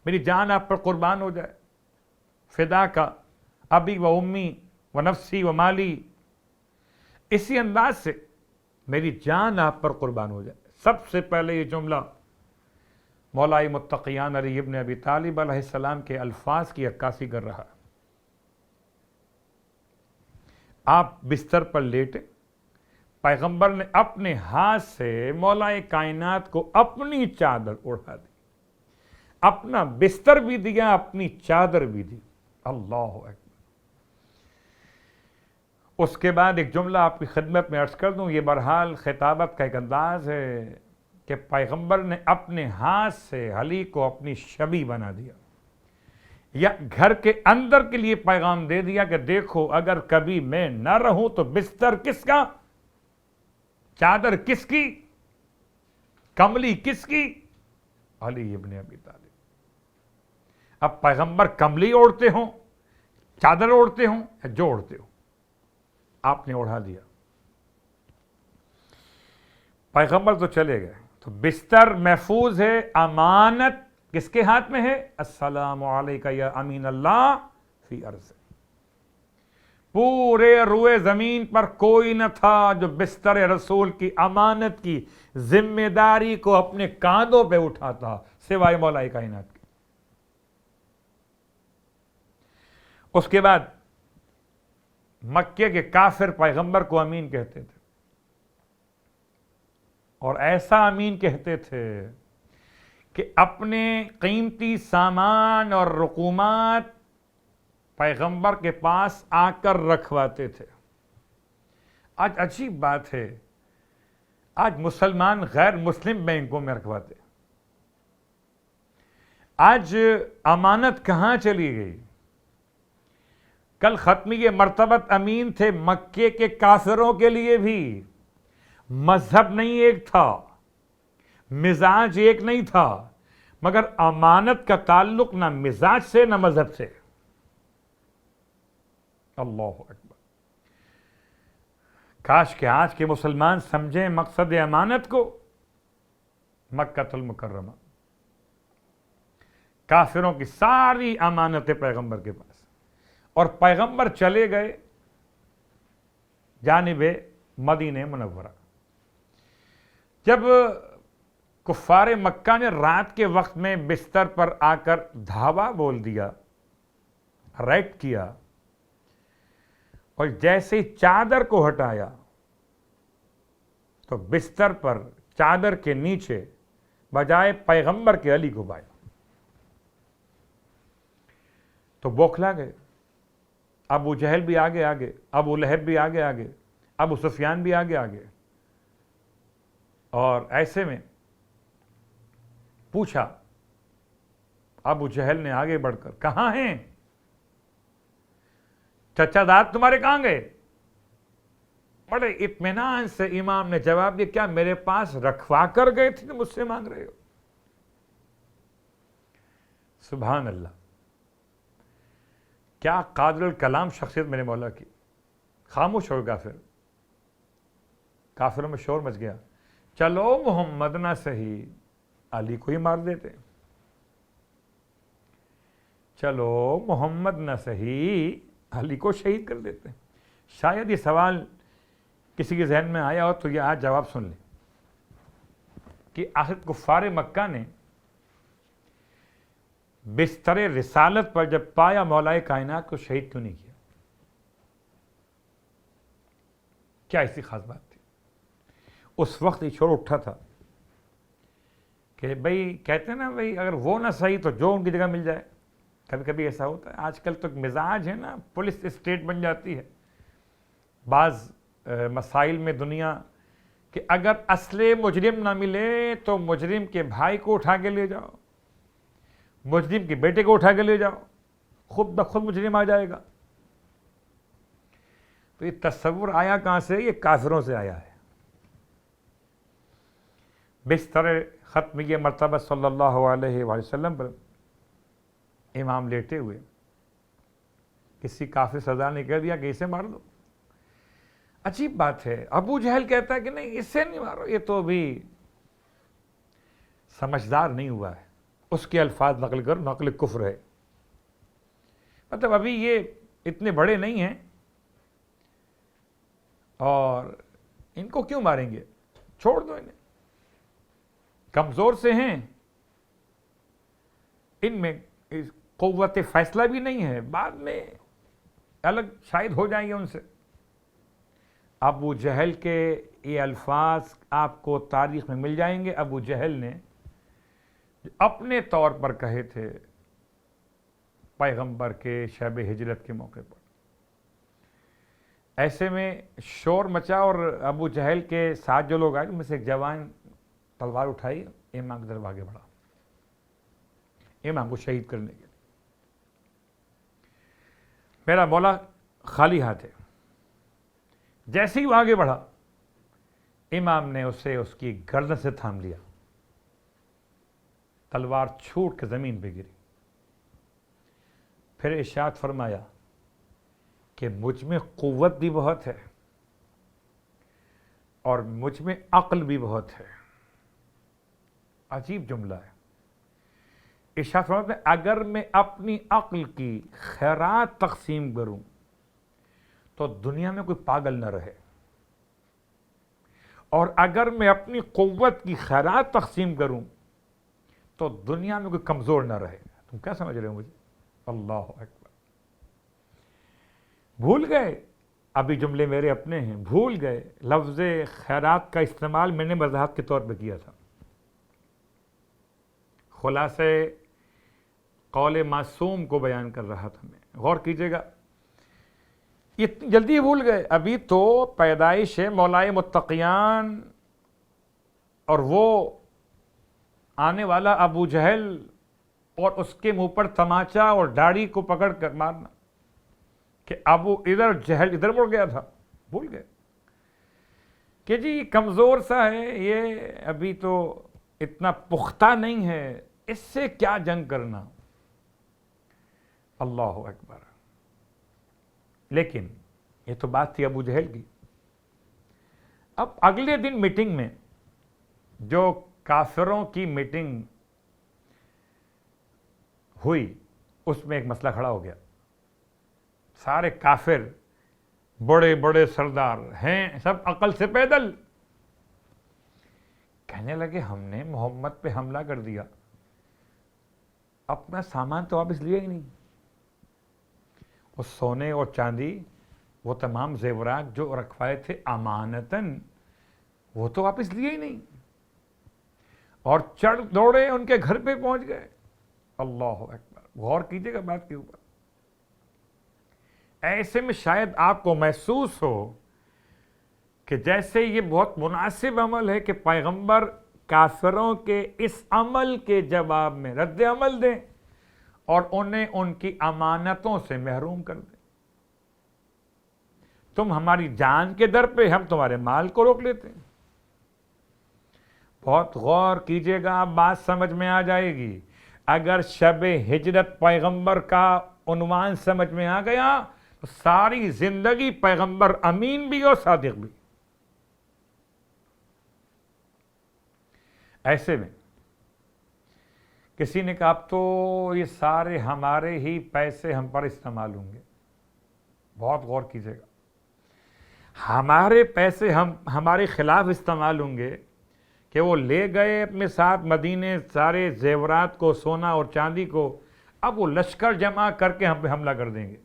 میری جان آپ پر قربان ہو جائے، فدا کا ابی و امی و نفسی و مالی۔ اسی انداز سے میری جان آپ پر قربان ہو جائے۔ سب سے پہلے یہ جملہ مولا متقیان علی ابن ابی طالب علیہ السلام کے الفاظ کی عکاسی کر رہا۔ آپ بستر پر لیٹے، پیغمبر نے اپنے ہاتھ سے مولا کائنات کو اپنی چادر اڑا دی، اپنا بستر بھی دیا، اپنی چادر بھی دی۔ اللہ اکبر۔ اس کے بعد ایک جملہ آپ کی خدمت میں عرض کر دوں، یہ بہرحال خطابت کا ایک انداز ہے کہ پیغمبر نے اپنے ہاتھ سے علی کو اپنی شبی بنا دیا، یا گھر کے اندر کے لیے پیغام دے دیا کہ دیکھو اگر کبھی میں نہ رہوں تو بستر کس کا، چادر کس کی، کملی کس کی؟ علی ابن ابی طالب۔ اب پیغمبر کملی اوڑھتے ہوں، چادر اوڑھتے ہوں، یا جو اوڑھتے ہوں، آپ نے اوڑھا دیا۔ پیغمبر تو چلے گئے تو بستر محفوظ ہے، امانت کس کے ہاتھ میں ہے؟ السلام علیکہ یا امین اللہ فی ارض۔ پورے روئے زمین پر کوئی نہ تھا جو بستر رسول کی امانت کی ذمہ داری کو اپنے کاندھوں پہ اٹھاتا سوائے مولا کائنات کے۔ اس کے بعد مکے کے کافر پیغمبر کو امین کہتے تھے، اور ایسا امین کہتے تھے کہ اپنے قیمتی سامان اور رقومات پیغمبر کے پاس آ کر رکھواتے تھے۔ آج عجیب بات ہے، آج مسلمان غیر مسلم بینکوں میں رکھواتے، آج امانت کہاں چلی گئی؟ کل ختمی مرتبت امین تھے مکے کے کافروں کے لیے بھی، مذہب نہیں ایک تھا، مزاج ایک نہیں تھا، مگر امانت کا تعلق نہ مزاج سے نہ مذہب سے۔ اللہ اکبر! کاش کہ آج کے مسلمان سمجھیں مقصد امانت کو۔ مکۃ المکرمہ، کافروں کی ساری امانتیں پیغمبر کے پاس، اور پیغمبر چلے گئے جانب مدینہ منورہ۔ جب کفار مکہ نے رات کے وقت میں بستر پر آ کر دھاوا بول دیا، ریپ کیا، اور جیسے ہی چادر کو ہٹایا تو بستر پر چادر کے نیچے بجائے پیغمبر کے علی کو پایا تو بوکھلا گئے۔ ابو جہل بھی آگے آگے، ابو لہب بھی آگے آگے، ابو سفیان بھی آگے آگے، اور ایسے میں پوچھا ابو جہل نے آگے بڑھ کر، کہاں ہیں چچا داد تمہارے؟ کہاں گئے؟ بڑے اطمینان سے امام نے جواب دیا، کیا میرے پاس رکھوا کر گئے تھے تو مجھ سے مانگ رہے ہو؟ سبحان اللہ! کیا قادر الکلام شخصیت میرے مولا کی۔ خاموش ہو گیا، پھر کافروں میں شور مچ گیا، چلو محمد نہ صحیح علی کو ہی مار دیتے، چلو محمد نہ صحیح علی کو شہید کر دیتے۔ شاید یہ سوال کسی کے ذہن میں آیا ہو تو یہ آج جواب سن لیں کہ آخر کفار مکہ نے بستر رسالت پر جب پایا مولا کائنات کو شہید کیوں نہیں کیا؟ کیا ایسی خاص بات تھی؟ اس وقت یہ شور اٹھا تھا کہ بھئی کہتے ہیں نا، بھئی اگر وہ نہ صحیح تو جو ان کی جگہ مل جائے۔ کبھی کبھی ایسا ہوتا ہے، آج کل تو مزاج ہے نا، پولیس اسٹیٹ بن جاتی ہے بعض مسائل میں دنیا، کہ اگر اصل مجرم نہ ملے تو مجرم کے بھائی کو اٹھا کے لے جاؤ، مجرم کے بیٹے کو اٹھا کے لے جاؤ، خود بخود مجرم آ جائے گا۔ تو یہ تصور آیا کہاں سے؟ یہ کافروں سے آیا ہے۔ بستر ختمی مرتبہ صلی اللہ علیہ وآلہ وسلم پر امام لیٹے ہوئے، کسی کافر سردار نے کہہ دیا کہ اسے مار دو۔ عجیب بات ہے، ابو جہل کہتا ہے کہ نہیں اسے نہیں مارو، یہ تو بھی سمجھدار نہیں ہوا ہے، اس کے الفاظ نقل کر نقل کفر ہے، مطلب ابھی یہ اتنے بڑے نہیں ہیں اور ان کو کیوں ماریں گے، چھوڑ دو انہیں، کمزور سے ہیں، ان میں قوت فیصلہ بھی نہیں ہے، بعد میں الگ شاید ہو جائیں گے ان سے۔ ابو جہل کے یہ الفاظ آپ کو تاریخ میں مل جائیں گے۔ ابو جہل نے اپنے طور پر کہے تھے پیغمبر کے شب ہجرت کے موقع پر، ایسے میں شور مچا اور ابو جہل کے ساتھ جو لوگ آئے ان میں سے ایک جوان تلوار اٹھائی، امام کی طرف آگے بڑھا امام کو شہید کرنے کے لیے۔ میرا مولا خالی ہاتھ ہے، جیسے ہی وہ آگے بڑھا امام نے اسے اس کی گردن سے تھام لیا، تلوار چھوٹ کے زمین پہ گری، پھر ارشاد فرمایا کہ مجھ میں قوت بھی بہت ہے اور مجھ میں عقل بھی بہت ہے. عجیب جملہ ہے. ارشاد فرماتے ہیں اگر میں اپنی عقل کی خیرات تقسیم کروں تو دنیا میں کوئی پاگل نہ رہے، اور اگر میں اپنی قوت کی خیرات تقسیم کروں تو دنیا میں کوئی کمزور نہ رہے. تم کیا سمجھ رہے ہو مجھے؟ اللہ اکبر. بھول گئے؟ ابھی جملے میرے اپنے ہیں. بھول گئے لفظ خیرات کا استعمال میں نے وضاحت کے طور پہ کیا تھا. خلاصے قول معصوم کو بیان کر رہا تھا میں. غور کیجئے گا. اتنی جلدی بھول گئے؟ ابھی تو پیدائش ہے مولائے متقیان، اور وہ آنے والا ابو جہل اور اس کے منہ پر تماچا اور داڑھی کو پکڑ کر مارنا کہ ابو ادھر جہل ادھر مڑ گیا تھا. بھول گئے کہ جی کمزور سا ہے یہ، ابھی تو اتنا پختہ نہیں ہے، اس سے کیا جنگ کرنا. اللہ اکبر. لیکن یہ تو بات تھی ابو جہل کی. اب اگلے دن میٹنگ میں جو کافروں کی میٹنگ ہوئی اس میں ایک مسئلہ کھڑا ہو گیا. سارے کافر بڑے بڑے سردار ہیں، سب عقل سے پیدل، کہنے لگے ہم نے محمد پہ حملہ کر دیا، اپنا سامان تو واپس لیا ہی نہیں. وہ سونے اور چاندی، وہ تمام زیورات جو رکھوائے تھے امانتاً، وہ تو واپس لیے ہی نہیں، اور چڑھ دوڑے ان کے گھر پہ پہنچ گئے. اللہ اکبر. غور کیجئے گا بات کے اوپر. ایسے میں شاید آپ کو محسوس ہو کہ جیسے یہ بہت مناسب عمل ہے کہ پیغمبر کافروں کے اس عمل کے جواب میں رد عمل دیں اور انہیں ان کی امانتوں سے محروم کر دیں. تم ہماری جان کے در پہ، ہم تمہارے مال کو روک لیتے ہیں. بہت غور کیجئے گا، آپ بات سمجھ میں آ جائے گی. اگر شب ہجرت پیغمبر کا عنوان سمجھ میں آ گیا تو ساری زندگی پیغمبر امین بھی اور صادق بھی. ایسے میں کسی نے کہا اب تو یہ سارے ہمارے ہی پیسے ہم پر استعمال ہوں گے. بہت غور کیجئے گا. ہمارے پیسے ہمارے خلاف استعمال ہوں گے کہ وہ لے گئے اپنے ساتھ مدینے سارے زیورات کو، سونا اور چاندی کو، اب وہ لشکر جمع کر کے ہم پہ حملہ کر دیں گے.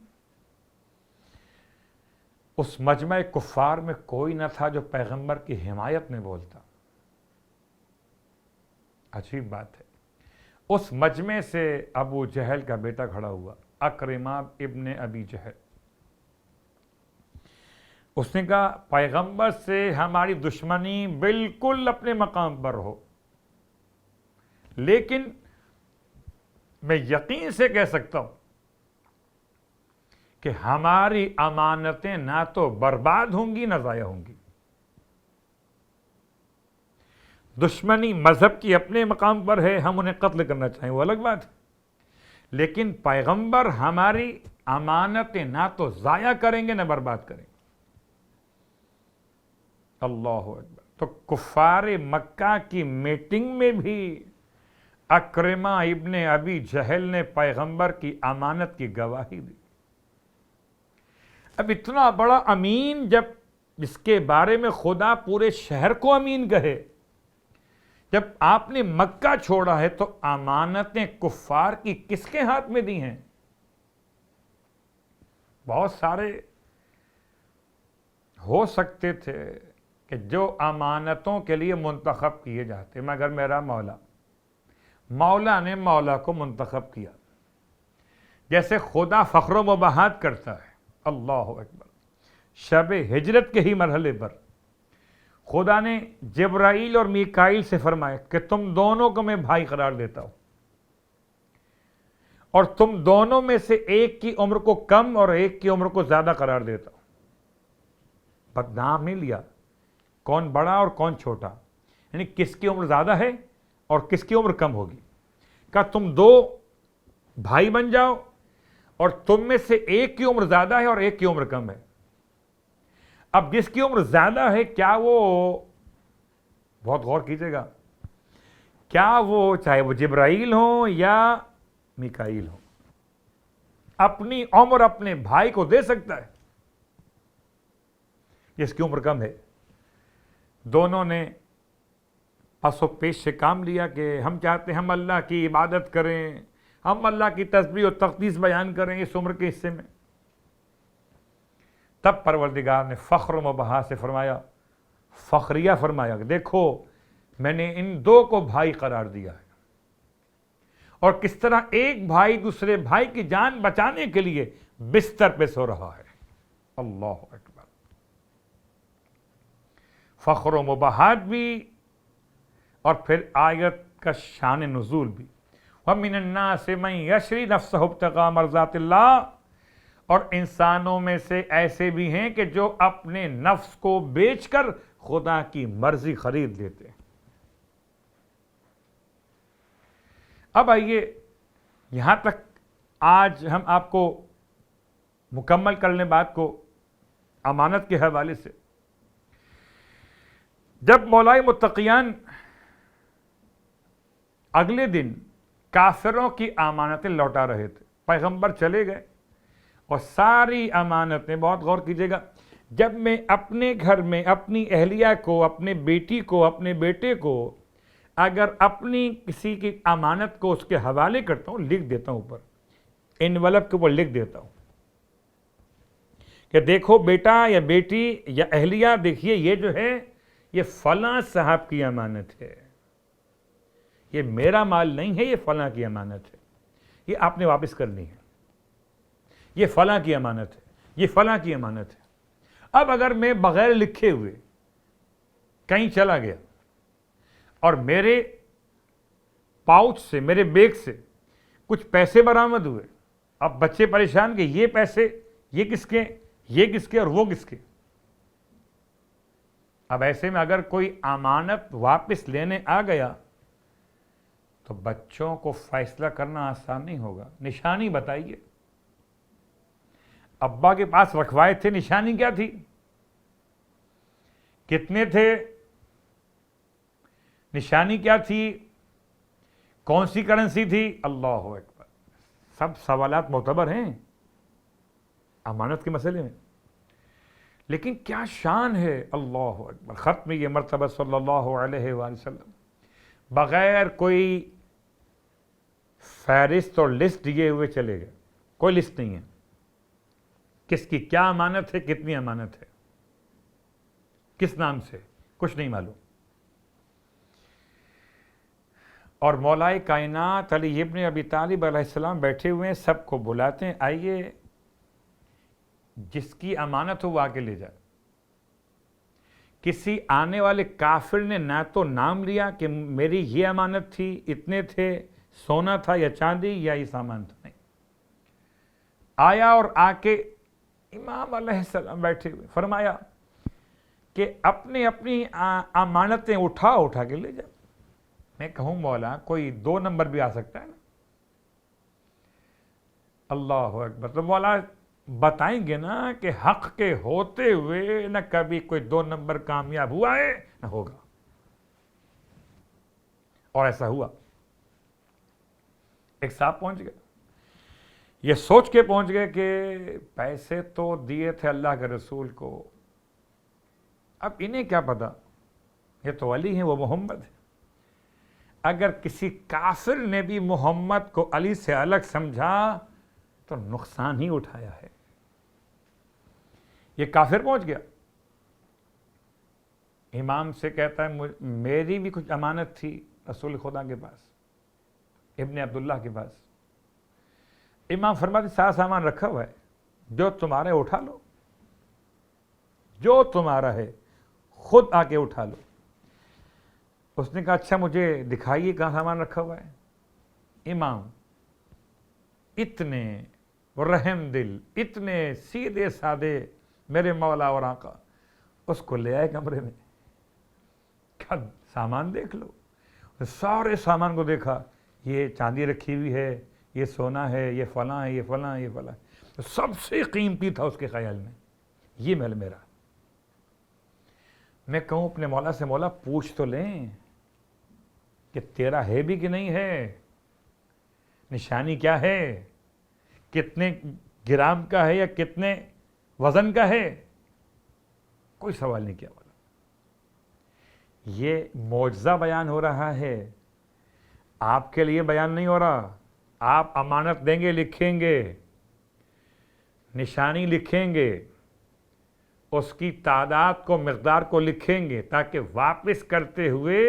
اس مجمع کفار میں کوئی نہ تھا جو پیغمبر کی حمایت میں بولتا. عجیب بات ہے. اس مجمع سے ابو جہل کا بیٹا کھڑا ہوا، اکرمہ ابن ابی جہل. اس نے کہا پیغمبر سے ہماری دشمنی بالکل اپنے مقام پر ہو، لیکن میں یقین سے کہہ سکتا ہوں کہ ہماری امانتیں نہ تو برباد ہوں گی نہ ضائع ہوں گی. دشمنی مذہب کی اپنے مقام پر ہے، ہم انہیں قتل کرنا چاہیں وہ الگ بات ہے، لیکن پیغمبر ہماری امانتیں نہ تو ضائع کریں گے نہ برباد کریں گے. اللہ اکبر. تو کفار مکہ کی میٹنگ میں بھی اکرمہ ابن ابی جہل نے پیغمبر کی امانت کی گواہی دی. اب اتنا بڑا امین جب اس کے بارے میں خدا پورے شہر کو امین کہے، جب آپ نے مکہ چھوڑا ہے تو امانتیں کفار کی کس کے ہاتھ میں دی ہیں؟ بہت سارے ہو سکتے تھے کہ جو امانتوں کے لیے منتخب کیے جاتے، مگر میرا مولا نے مولا کو منتخب کیا. جیسے خدا فخر و مباحات کرتا ہے. اللہ اکبر. شب ہجرت کے ہی مرحلے پر خدا نے جبرائیل اور میکائیل سے فرمایا کہ تم دونوں کو میں بھائی قرار دیتا ہوں، اور تم دونوں میں سے ایک کی عمر کو کم اور ایک کی عمر کو زیادہ قرار دیتا ہوں. بدنام نہیں لیا کون بڑا اور کون چھوٹا، یعنی کس کی عمر زیادہ ہے اور کس کی عمر کم ہوگی. کہا تم دو بھائی بن جاؤ اور تم میں سے ایک کی عمر زیادہ ہے اور ایک کی عمر کم ہے. اب جس کی عمر زیادہ ہے کیا وہ، بہت غور کیجیے گا، کیا وہ چاہے وہ جبرائیل ہوں یا میکائیل ہوں اپنی عمر اپنے بھائی کو دے سکتا ہے؟ جس کی عمر کم ہے. دونوں نے پس و پیش سے کام لیا کہ ہم چاہتے ہیں ہم اللہ کی عبادت کریں، ہم اللہ کی تسبیح و تقدیس بیان کریں اس عمر کے حصے میں. تب پروردگار نے فخر و مباحث سے فرمایا، فخریہ فرمایا کہ دیکھو میں نے ان دو کو بھائی قرار دیا ہے، اور کس طرح ایک بھائی دوسرے بھائی کی جان بچانے کے لیے بستر پہ سو رہا ہے. اللہ اکبر. فخر و مباحات بھی اور پھر آیت کا شان نزول بھی. وَمِنَ النَّاسِ مَن يَشْرِي نَفْسَهُ ابْتِغَاءَ مَرْضَاتِ اللَّهِ، اور انسانوں میں سے ایسے بھی ہیں کہ جو اپنے نفس کو بیچ کر خدا کی مرضی خرید لیتے ہیں. اب آئیے یہاں تک آج ہم آپ کو مکمل کر لیں بات کو امانت کے حوالے سے. جب مولائے متقیان اگلے دن کافروں کی امانتیں لوٹا رہے تھے، پیغمبر چلے گئے اور ساری امانتیں، بہت غور کیجیے گا، جب میں اپنے گھر میں اپنی اہلیہ کو، اپنے بیٹی کو، اپنے بیٹے کو اگر اپنی کسی کی امانت کو اس کے حوالے کرتا ہوں، لکھ دیتا ہوں اوپر، انویلپ کے اوپر لکھ دیتا ہوں کہ دیکھو بیٹا یا بیٹی یا اہلیہ، دیکھیے یہ جو ہے یہ فلاں صاحب کی امانت ہے، یہ میرا مال نہیں ہے، یہ فلاں کی امانت ہے، یہ آپ نے واپس کرنی ہے، یہ فلاں کی امانت ہے، یہ فلاں کی امانت ہے. اب اگر میں بغیر لکھے ہوئے کہیں چلا گیا اور میرے پاؤچ سے، میرے بیگ سے کچھ پیسے برآمد ہوئے، اب بچے پریشان کہ یہ پیسے یہ کس کے، یہ کس کے اور وہ کس کے. اب ایسے میں اگر کوئی امانت واپس لینے آ گیا تو بچوں کو فیصلہ کرنا آسان نہیں ہوگا. نشانی بتائیے، ابا کے پاس رکھوائے تھے، نشانی کیا تھی، کتنے تھے، نشانی کیا تھی، کون سی کرنسی تھی. اللہ اکبر. سب سوالات معتبر ہیں امانت کے مسئلے میں، لیکن کیا شان ہے. اللہ اکبر. ختم یہ مرتبہ صلی اللہ علیہ وآلہ وسلم بغیر کوئی فہرست اور لسٹ دیے ہوئے چلے گئے. کوئی لسٹ نہیں ہے کس کی کیا امانت ہے، کتنی امانت ہے، کس نام سے، کچھ نہیں معلوم. اور مولائے کائنات علی ابن ابی طالب علیہ السلام بیٹھے ہوئے ہیں، سب کو بلاتے ہیں، آئیے جس کی امانت ہو وہ آ کے لے جائے. کسی آنے والے کافر نے نہ تو نام لیا کہ میری یہ امانت تھی، اتنے تھے، سونا تھا یا چاندی یا یہ سامان تھا، نہیں. آیا اور آ کے امام علیہ السلام بیٹھے ہوئے، فرمایا کہ اپنی امانتیں اٹھا کے لے جا. میں کہوں مولا کوئی 2 نمبر بھی آ سکتا ہے نا. اللہ اکبر. تو مولا بتائیں گے نا کہ حق کے ہوتے ہوئے نہ کبھی کوئی 2 نمبر کامیاب ہوا ہے نہ ہوگا. اور ایسا ہوا. ایک صاحب پہنچ گئے، یہ سوچ کے پہنچ گئے کہ پیسے تو دیے تھے اللہ کے رسول کو، اب انہیں کیا پتا، یہ تو علی ہیں، وہ محمد ہے. اگر کسی کافر نے بھی محمد کو علی سے الگ سمجھا تو نقصان ہی اٹھایا ہے. یہ کافر پہنچ گیا، امام سے کہتا ہے میری بھی کچھ امانت تھی رسول خدا کے پاس، ابن عبداللہ کے پاس. امام فرماتے سارا سامان رکھا ہوا ہے، جو تمہارا ہے اٹھا لو، جو تمہارا ہے خود آ کے اٹھا لو. اس نے کہا اچھا مجھے دکھائیے کہاں سامان رکھا ہوا ہے. امام اتنے رحم دل، اتنے سیدھے سادے میرے مولا اور آقا، اس کو لے آئے کمرے میں، کہا سامان دیکھ لو. سارے سامان کو دیکھا، یہ چاندی رکھی ہوئی ہے، یہ سونا ہے، یہ فلاں ہے، یہ فلاں، یہ فلاں. سب سے قیمتی تھا اس کے خیال میں یہ محل میرا. میں کہوں اپنے مولا سے مولا پوچھ تو لیں کہ تیرا ہے بھی کہ نہیں ہے، نشانی کیا ہے، کتنے گرام کا ہے یا کتنے وزن کا ہے؟ کوئی سوال نہیں کیا مولا. یہ معجزہ بیان ہو رہا ہے، آپ کے لیے بیان نہیں ہو رہا. آپ امانت دیں گے، لکھیں گے، نشانی لکھیں گے، اس کی تعداد کو، مقدار کو لکھیں گے تاکہ واپس کرتے ہوئے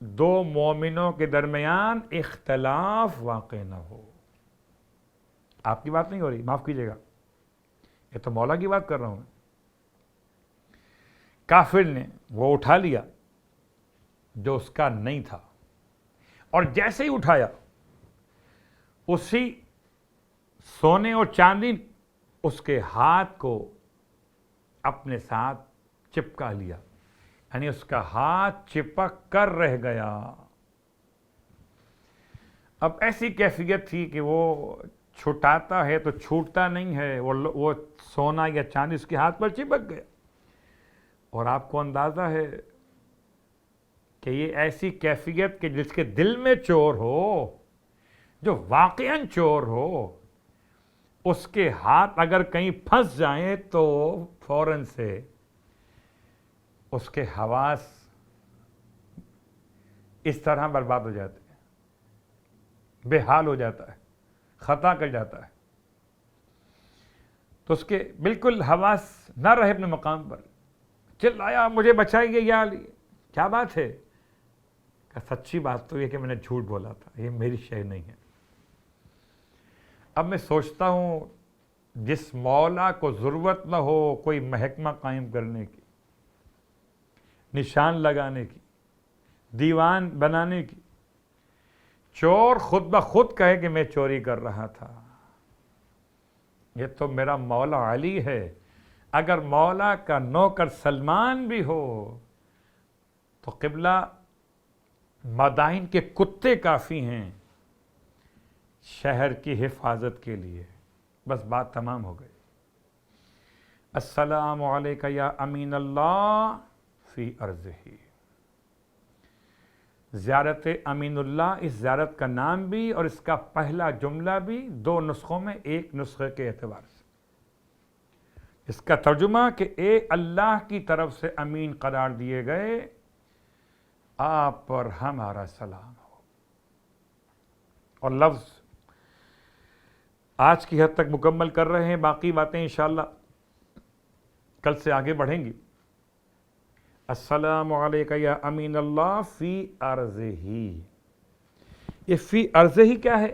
دو مومنوں کے درمیان اختلاف واقع نہ ہو. آپ کی بات نہیں ہو رہی، معاف کیجیے گا، یہ تو مولا کی بات کر رہا ہوں میں. کافر نے وہ اٹھا لیا جو اس کا نہیں تھا، اور جیسے ہی اٹھایا اسی سونے اور چاندی اس کے ہاتھ کو اپنے ساتھ چپکا لیا، یعنی اس کا ہاتھ چپک کر رہ گیا. اب ایسی کیفیت تھی کہ وہ چھٹاتا ہے تو چھوٹتا نہیں ہے، وہ سونا یا چاندی اس کے ہاتھ پر چپک گیا. اور آپ کو اندازہ ہے کہ یہ ایسی کیفیت کہ جس کے دل میں چور ہو، جو واقعاً چور ہو، اس کے ہاتھ اگر کہیں پھنس جائیں تو فوراً سے اس کے حواس اس طرح برباد ہو جاتے ہیں، بے حال ہو جاتا ہے، خطا کر جاتا ہے. تو اس کے بالکل حواس نہ رہے اپنے مقام پر. چلایا مجھے بچائیے یا علی. کیا بات ہے؟ کہ سچی بات تو یہ کہ میں نے جھوٹ بولا تھا، یہ میری شے نہیں ہے. اب میں سوچتا ہوں جس مولا کو ضرورت نہ ہو کوئی محکمہ قائم کرنے کی، نشان لگانے کی، دیوان بنانے کی، چور خود بخود کہے کہ میں چوری کر رہا تھا. یہ تو میرا مولا علی ہے. اگر مولا کا نوکر سلمان بھی ہو تو قبلہ مدائن کے کتے کافی ہیں شہر کی حفاظت کے لیے. بس بات تمام ہو گئی. السلام علیکہ یا امین اللہ فی ارضہ. زیارت امین اللہ، اس زیارت کا نام بھی اور اس کا پہلا جملہ بھی دو نسخوں میں ایک نسخے کے اعتبار سے. اس کا ترجمہ کہ اے اللہ کی طرف سے امین قرار دیے گئے، آپ پر ہمارا سلام ہو. اور لفظ آج کی حد تک مکمل کر رہے ہیں، باقی باتیں انشاءاللہ کل سے آگے بڑھیں گی. السلام علیکہ یا امین اللہ فی ارضہ. یہ فی ارضہ کیا ہے؟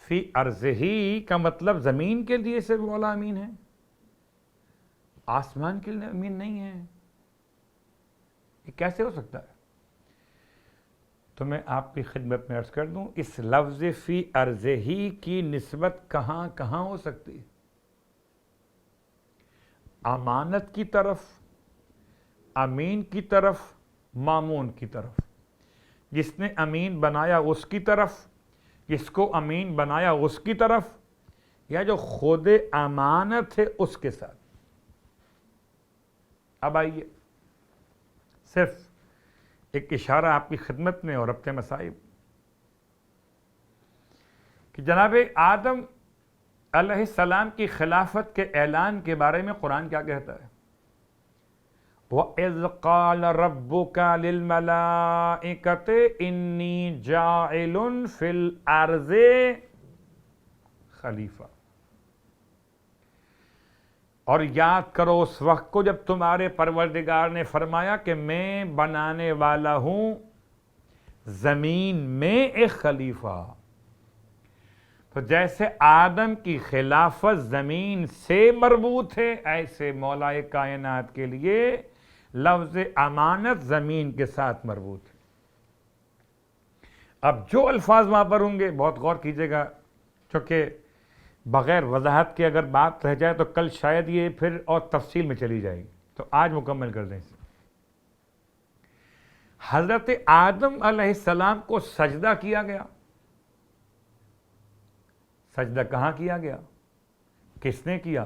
فی ارضہ کا مطلب زمین کے لیے صرف مولا امین ہے، آسمان کے لیے امین نہیں ہے. یہ کیسے ہو سکتا ہے؟ تو میں آپ کی خدمت میں عرض کر دوں، اس لفظ فی ارضہ کی نسبت کہاں کہاں ہو سکتی ہے؟ امانت کی طرف، امین کی طرف، مامون کی طرف. جس نے امین بنایا اس کی طرف، جس کو امین بنایا اس کی طرف، یا جو خود امانت ہے اس کے ساتھ. اب آئیے صرف ایک اشارہ آپ کی خدمت میں اور اپنے مصائب کہ جناب آدم علیہ السلام کی خلافت کے اعلان کے بارے میں قرآن کیا کہتا ہے؟ وَإِذْ قَالَ رَبُّكَ لِلْمَلَائِكَةِ إِنِّي جَاعِلٌ فِي الْأَرْضِ خلیفہ. اور یاد کرو اس وقت کو جب تمہارے پروردگار نے فرمایا کہ میں بنانے والا ہوں زمین میں ایک خلیفہ. تو جیسے آدم کی خلافت زمین سے مربوط ہے، ایسے مولا کائنات کے لیے لفظ امانت زمین کے ساتھ مربوط ہے. اب جو الفاظ وہاں پر ہوں گے بہت غور کیجئے گا، چونکہ بغیر وضاحت کے اگر بات رہ جائے تو کل شاید یہ پھر اور تفصیل میں چلی جائے گی، تو آج مکمل کر دیں اسے. حضرت آدم علیہ السلام کو سجدہ کیا گیا. سجدہ کہاں کیا گیا؟ کس نے کیا؟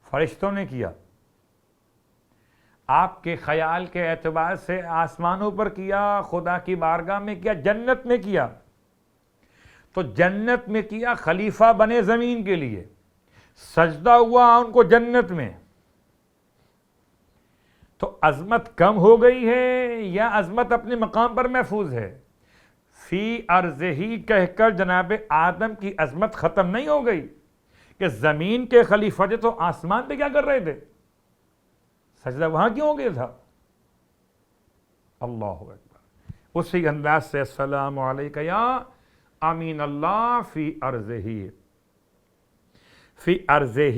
فرشتوں نے کیا، آپ کے خیال کے اعتبار سے آسمانوں پر کیا، خدا کی بارگاہ میں کیا، جنت میں کیا. تو جنت میں کیا خلیفہ بنے زمین کے لیے، سجدہ ہوا ان کو جنت میں. تو عظمت کم ہو گئی ہے یا عظمت اپنے مقام پر محفوظ ہے؟ فی ارضہ کہہ کر جناب آدم کی عظمت ختم نہیں ہو گئی کہ زمین کے خلیفہ تھے تو آسمان پہ کیا کر رہے تھے؟ سجدہ وہاں کیوں ہو گیا تھا؟ اللہ اکبر. اسی انداز سے السلام علیکہ یا امین اللہ فی ارضہ. فی ارضہ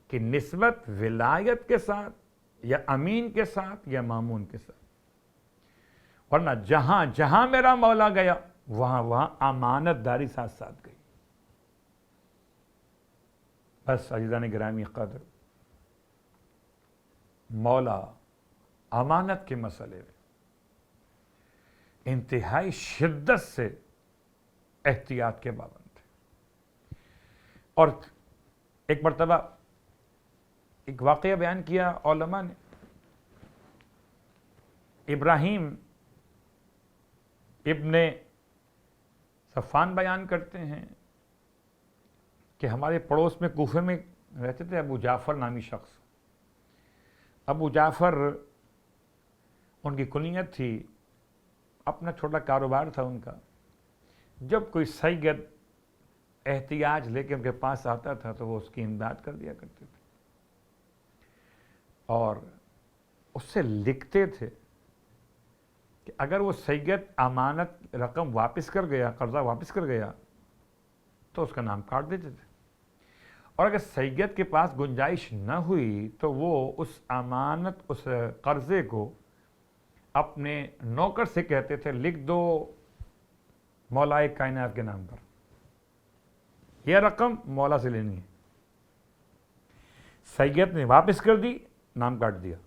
کی نسبت ولایت کے ساتھ یا امین کے ساتھ یا مامون کے ساتھ، ورنہ جہاں جہاں میرا مولا گیا وہاں وہاں امانت داری ساتھ ساتھ گئی. بس عزیزان گرامی قدر، مولا امانت کے مسئلے میں انتہائی شدت سے احتیاط کے پابند تھے. اور ایک مرتبہ ایک واقعہ بیان کیا علماء نے. ابراہیم ابن صفان بیان کرتے ہیں کہ ہمارے پڑوس میں کوفے میں رہتے تھے ابو جعفر نامی شخص. ابو جعفر ان کی کنیت تھی، اپنا چھوٹا کاروبار تھا ان کا. جب کوئی سید احتیاج لے کے ان کے پاس آتا تھا تو وہ اس کی امداد کر دیا کرتے تھے، اور اس سے لکھتے تھے کہ اگر وہ سید امانت رقم واپس کر گیا، قرضہ واپس کر گیا تو اس کا نام کاٹ دیتے تھے، اور اگر سید کے پاس گنجائش نہ ہوئی تو وہ اس امانت، اس قرضے کو اپنے نوکر سے کہتے تھے لکھ دو مولا کائنات کے نام پر، یہ رقم مولا سے لینی ہے. سید نے واپس کر دی، نام کاٹ دیا.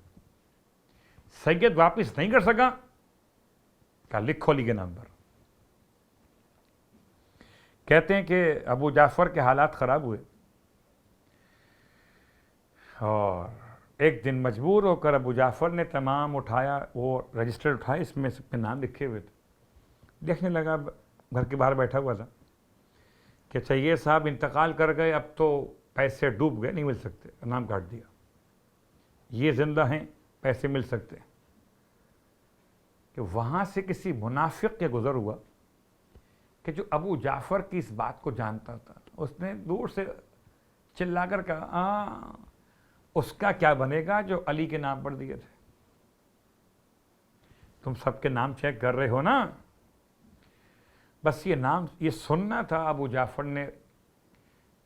سید واپس نہیں کر سکا، کہا لکھو علی کے نام پر. کہتے ہیں کہ ابو جعفر کے حالات خراب ہوئے اور ایک دن مجبور ہو کر ابو جعفر نے تمام اٹھایا، وہ رجسٹر اٹھائے، اس میں سب کے نام لکھے ہوئے تھے. دیکھنے لگا، گھر کے باہر بیٹھا ہوا تھا کہ اچھا یہ صاحب انتقال کر گئے، اب تو پیسے ڈوب گئے، نہیں مل سکتے، نام کاٹ دیا. یہ زندہ ہیں، پیسے مل سکتے. کہ وہاں سے کسی منافق کے گزر ہوا کہ جو ابو جعفر کی اس بات کو جانتا تھا. اس نے دور سے چلا کر کہا اس کا کیا بنے گا جو علی کے نام پر دیے تھے؟ تم سب کے نام چیک کر رہے ہو نا؟ بس یہ نام یہ سننا تھا. ابو جعفر نے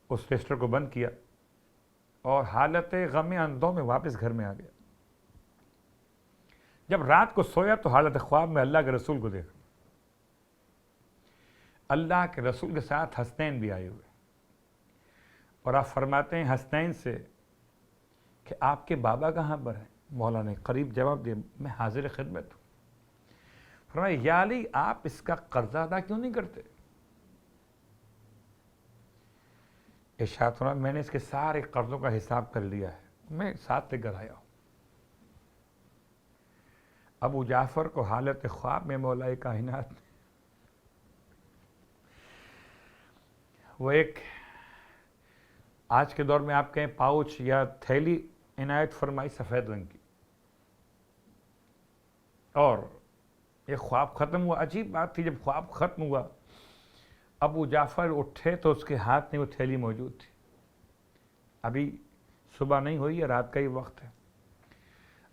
اس رجسٹر کو بند کیا اور حالت غم اندوں میں واپس گھر میں آ گیا. جب رات کو سویا تو حالت خواب میں اللہ کے رسول کو دیکھا. اللہ کے رسول کے ساتھ حسنین بھی آئے ہوئے، اور آپ فرماتے ہیں حسنین سے کہ آپ کے بابا کہاں پر ہیں؟ مولا نے قریب جواب دیا میں حاضر خدمت ہوں. فرمایا یا علی آپ اس کا قرضہ ادا کیوں نہیں کرتے؟ ارشاد فرمایا میں نے اس کے سارے قرضوں کا حساب کر لیا ہے، میں ساتھ لے کر آیا ہوں. ابو جعفر کو حالت خواب میں مولا کائنات نے وہ ایک آج کے دور میں آپ کہیں پاؤچ یا تھیلی عنایت فرمائی سفید رنگ کی، اور یہ خواب ختم ہوا. عجیب بات تھی، جب خواب ختم ہوا ابو جعفر اٹھے تو اس کے ہاتھ میں وہ تھیلی موجود تھی. ابھی صبح نہیں ہوئی ہے، رات کا ہی وقت ہے.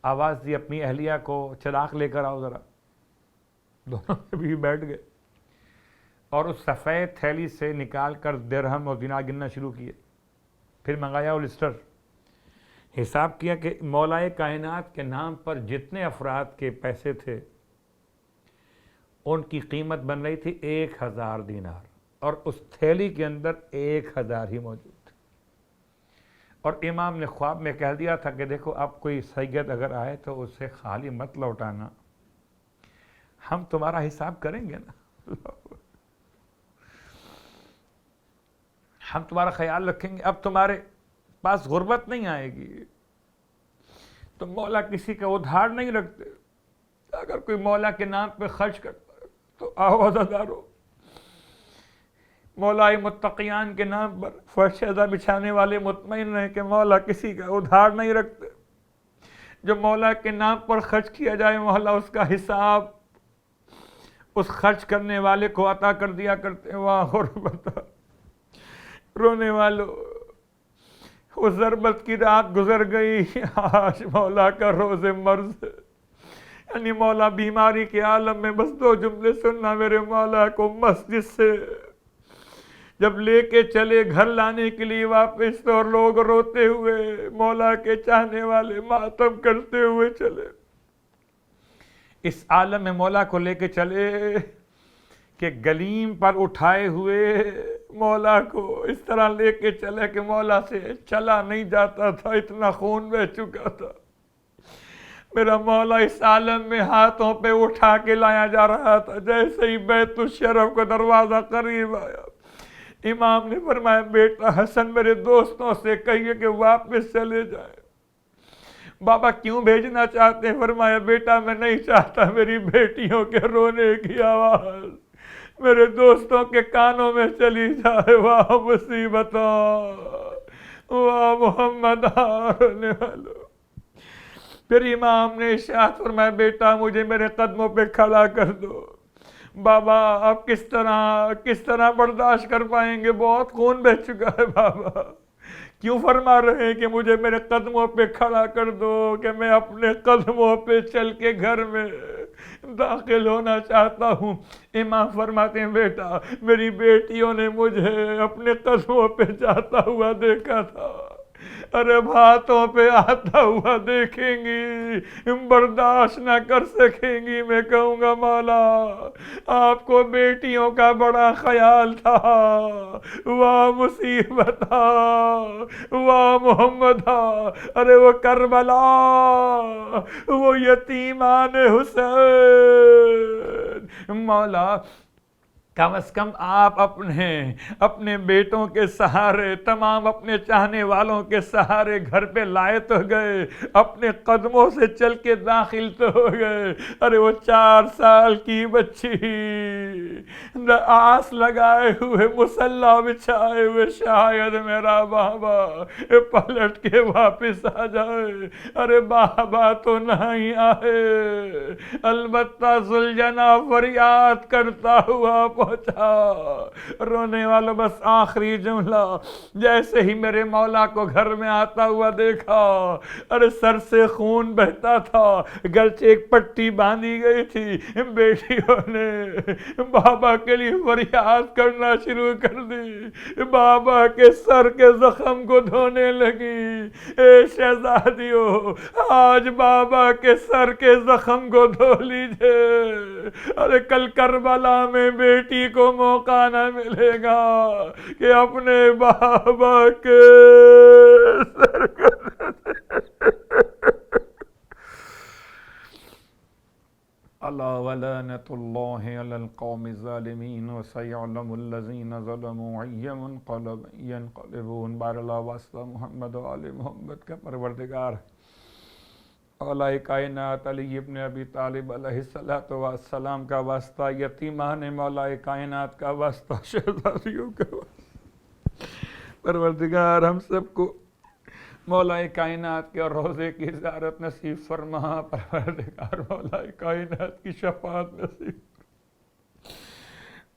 آواز دی اپنی اہلیہ کو چراغ لے کر آؤ ذرا. دونوں بھی بیٹھ گئے اور اس سفید تھیلی سے نکال کر درہم اور دینار گننا شروع کیے. پھر منگایا وہ لسٹر، حساب کیا کہ مولا کائنات کے نام پر جتنے افراد کے پیسے تھے ان کی قیمت بن رہی تھی 1000 دینار، اور اس تھیلی کے اندر 1000 ہی موجود تھے. اور امام نے خواب میں کہہ دیا تھا کہ دیکھو اب کوئی سید اگر آئے تو اسے خالی مت لوٹانا، ہم تمہارا حساب کریں گے نا، ہم تمہارا خیال رکھیں گے. اب تمہارے پاس غربت نہیں آئے گی. تو مولا کسی کا ادھار نہیں رکھتے. اگر کوئی مولا کے نام پہ خرچ کرتا ہے تو آؤ عزادارو، مولا متقیان کے نام پر فرش ازا بچھانے والے مطمئن رہیں کہ مولا کسی کا ادھار نہیں رکھتے. جو مولا کے نام پر خرچ کیا جائے مولا اس کا حساب اس خرچ کرنے والے کو عطا کر دیا کرتے ہیں. واہ غربت، رونے والوں، وہ ضربت کی رات گزر گئی، آج مولا کا روز مرض. یعنی مولا بیماری کے عالم میں بس 2 جملے سننا میرے مولا کو مسجد سے جب لے کے چلے گھر لانے کے لیے واپس، تو لوگ روتے ہوئے مولا کے چاہنے والے ماتم کرتے ہوئے چلے. اس عالم میں مولا کو لے کے چلے کہ گلیم پر اٹھائے ہوئے مولا کو اس طرح لے کے چلے کہ مولا سے چلا نہیں جاتا تھا، اتنا خون بہہ چکا تھا. میرا مولا اس عالم میں ہاتھوں پہ اٹھا کے لایا جا رہا تھا. جیسے ہی بیت الشرف کا دروازہ قریب آیا، امام نے فرمایا بیٹا حسن میرے دوستوں سے کہیے کہ واپس چلے جائیں. بابا کیوں بھیجنا چاہتے ہیں؟ فرمایا بیٹا میں نہیں چاہتا میری بیٹیوں کے رونے کی آواز میرے دوستوں کے کانوں میں چلی جائے. واہ مصیبتوں، واہ محمد آنے والوں. پھر امام نے ارشاد فرمایا بیٹا مجھے میرے قدموں پہ کھڑا کر دو. بابا آپ کس طرح برداشت کر پائیں گے؟ بہت خون بہہ چکا ہے. بابا کیوں فرما رہے ہیں کہ مجھے میرے قدموں پہ کھڑا کر دو کہ میں اپنے قدموں پہ چل کے گھر میں داخل ہونا چاہتا ہوں. امام فرماتے ہیں بیٹا میری بیٹیوں نے مجھے اپنے قدموں پہ جاتا ہوا دیکھا تھا، ارے ہاتھوں پہ آتا ہوا دیکھیں گی، برداشت نہ کر سکیں گی. میں کہوں گا مولا آپ کو بیٹیوں کا بڑا خیال تھا. واہ مصیبت، واہ محمد. ارے وہ کربلا، وہ یتیمان حسین. مولا کم از کم آپ اپنے بیٹوں کے سہارے، تمام اپنے چاہنے والوں کے سہارے گھر پہ لائے تو گئے، اپنے قدموں سے چل کے داخل تو ہو گئے. ارے وہ 4 سال کی بچی آس لگائے ہوئے مصلی بچھائے ہوئے شاید میرا بابا پلٹ کے واپس آ جائے. ارے بابا تو نہیں آئے، البتہ ذوالجناح فریاد کرتا ہوا پہنچا. رونے والا بس آخری جملہ، جیسے ہی میرے مولا کو گھر میں آتا ہوا دیکھا، ارے سر سے خون بہتا تھا، گرچہ ایک پٹی باندھی گئی تھی. بیٹیوں نے بابا کے لیے فریاد کرنا شروع کر دی، بابا کے سر کے زخم کو دھونے لگی. اے شہزادیوں آج بابا کے سر کے زخم کو دھو لیجئے. ارے کل کربلا میں بیٹی کو موقع نہ ملے گا کہ اپنے بابا کے سر کو الا ولعنۃ اللہ علی القوم الظالمین وسیعلم الذین ظلموا ای منقلب ینقلبون. بار اللہ واسطہ محمد و آل محمد کا پروردگار اولیاء کائنات علی ابن ابی طالب علیہ السلام کا واسطہ، یتیمان مولا کائنات کا واسطہ، شہزادیوں کا واسطہ. پروردگار ہم سب کو مولا کائنات کے روزے کی زیارت نصیب فرما. پروردگار مولا کائنات کی شفاعت نصیب.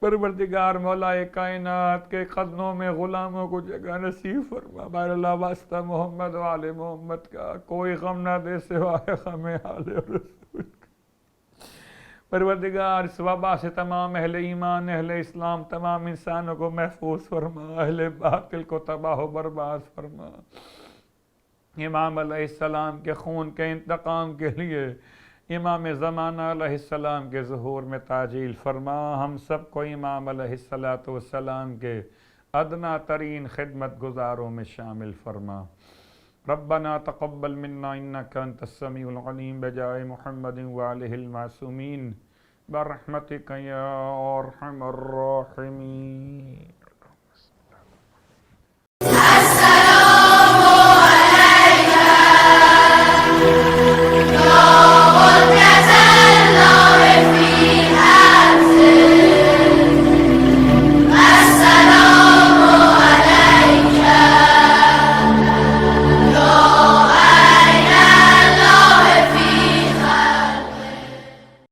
پروردگار مولا کائنات کے قدموں میں غلاموں کو جگہ نصیب فرما. بار اللہ واسطہ محمد و آل محمد کا کوئی غم نہ دے سوائے غم آل رسول. پروردگار اس وبا سے تمام اہل ایمان، اہل اسلام، تمام انسانوں کو محفوظ فرما، اہل باطل کو تباہ و برباد فرما. امام علیہ السلام کے خون کے انتقام کے لیے امام زمانہ علیہ السلام کے ظہور میں تعجیل فرما. ہم سب کو امام علیہ السلام کے ادنا ترین خدمت گزاروں میں شامل فرما. ربنا تقبل منا انک انت السمیع العلیم بجائے محمد وآلہ المعصومین برحمتک یا ارحم الراحمین.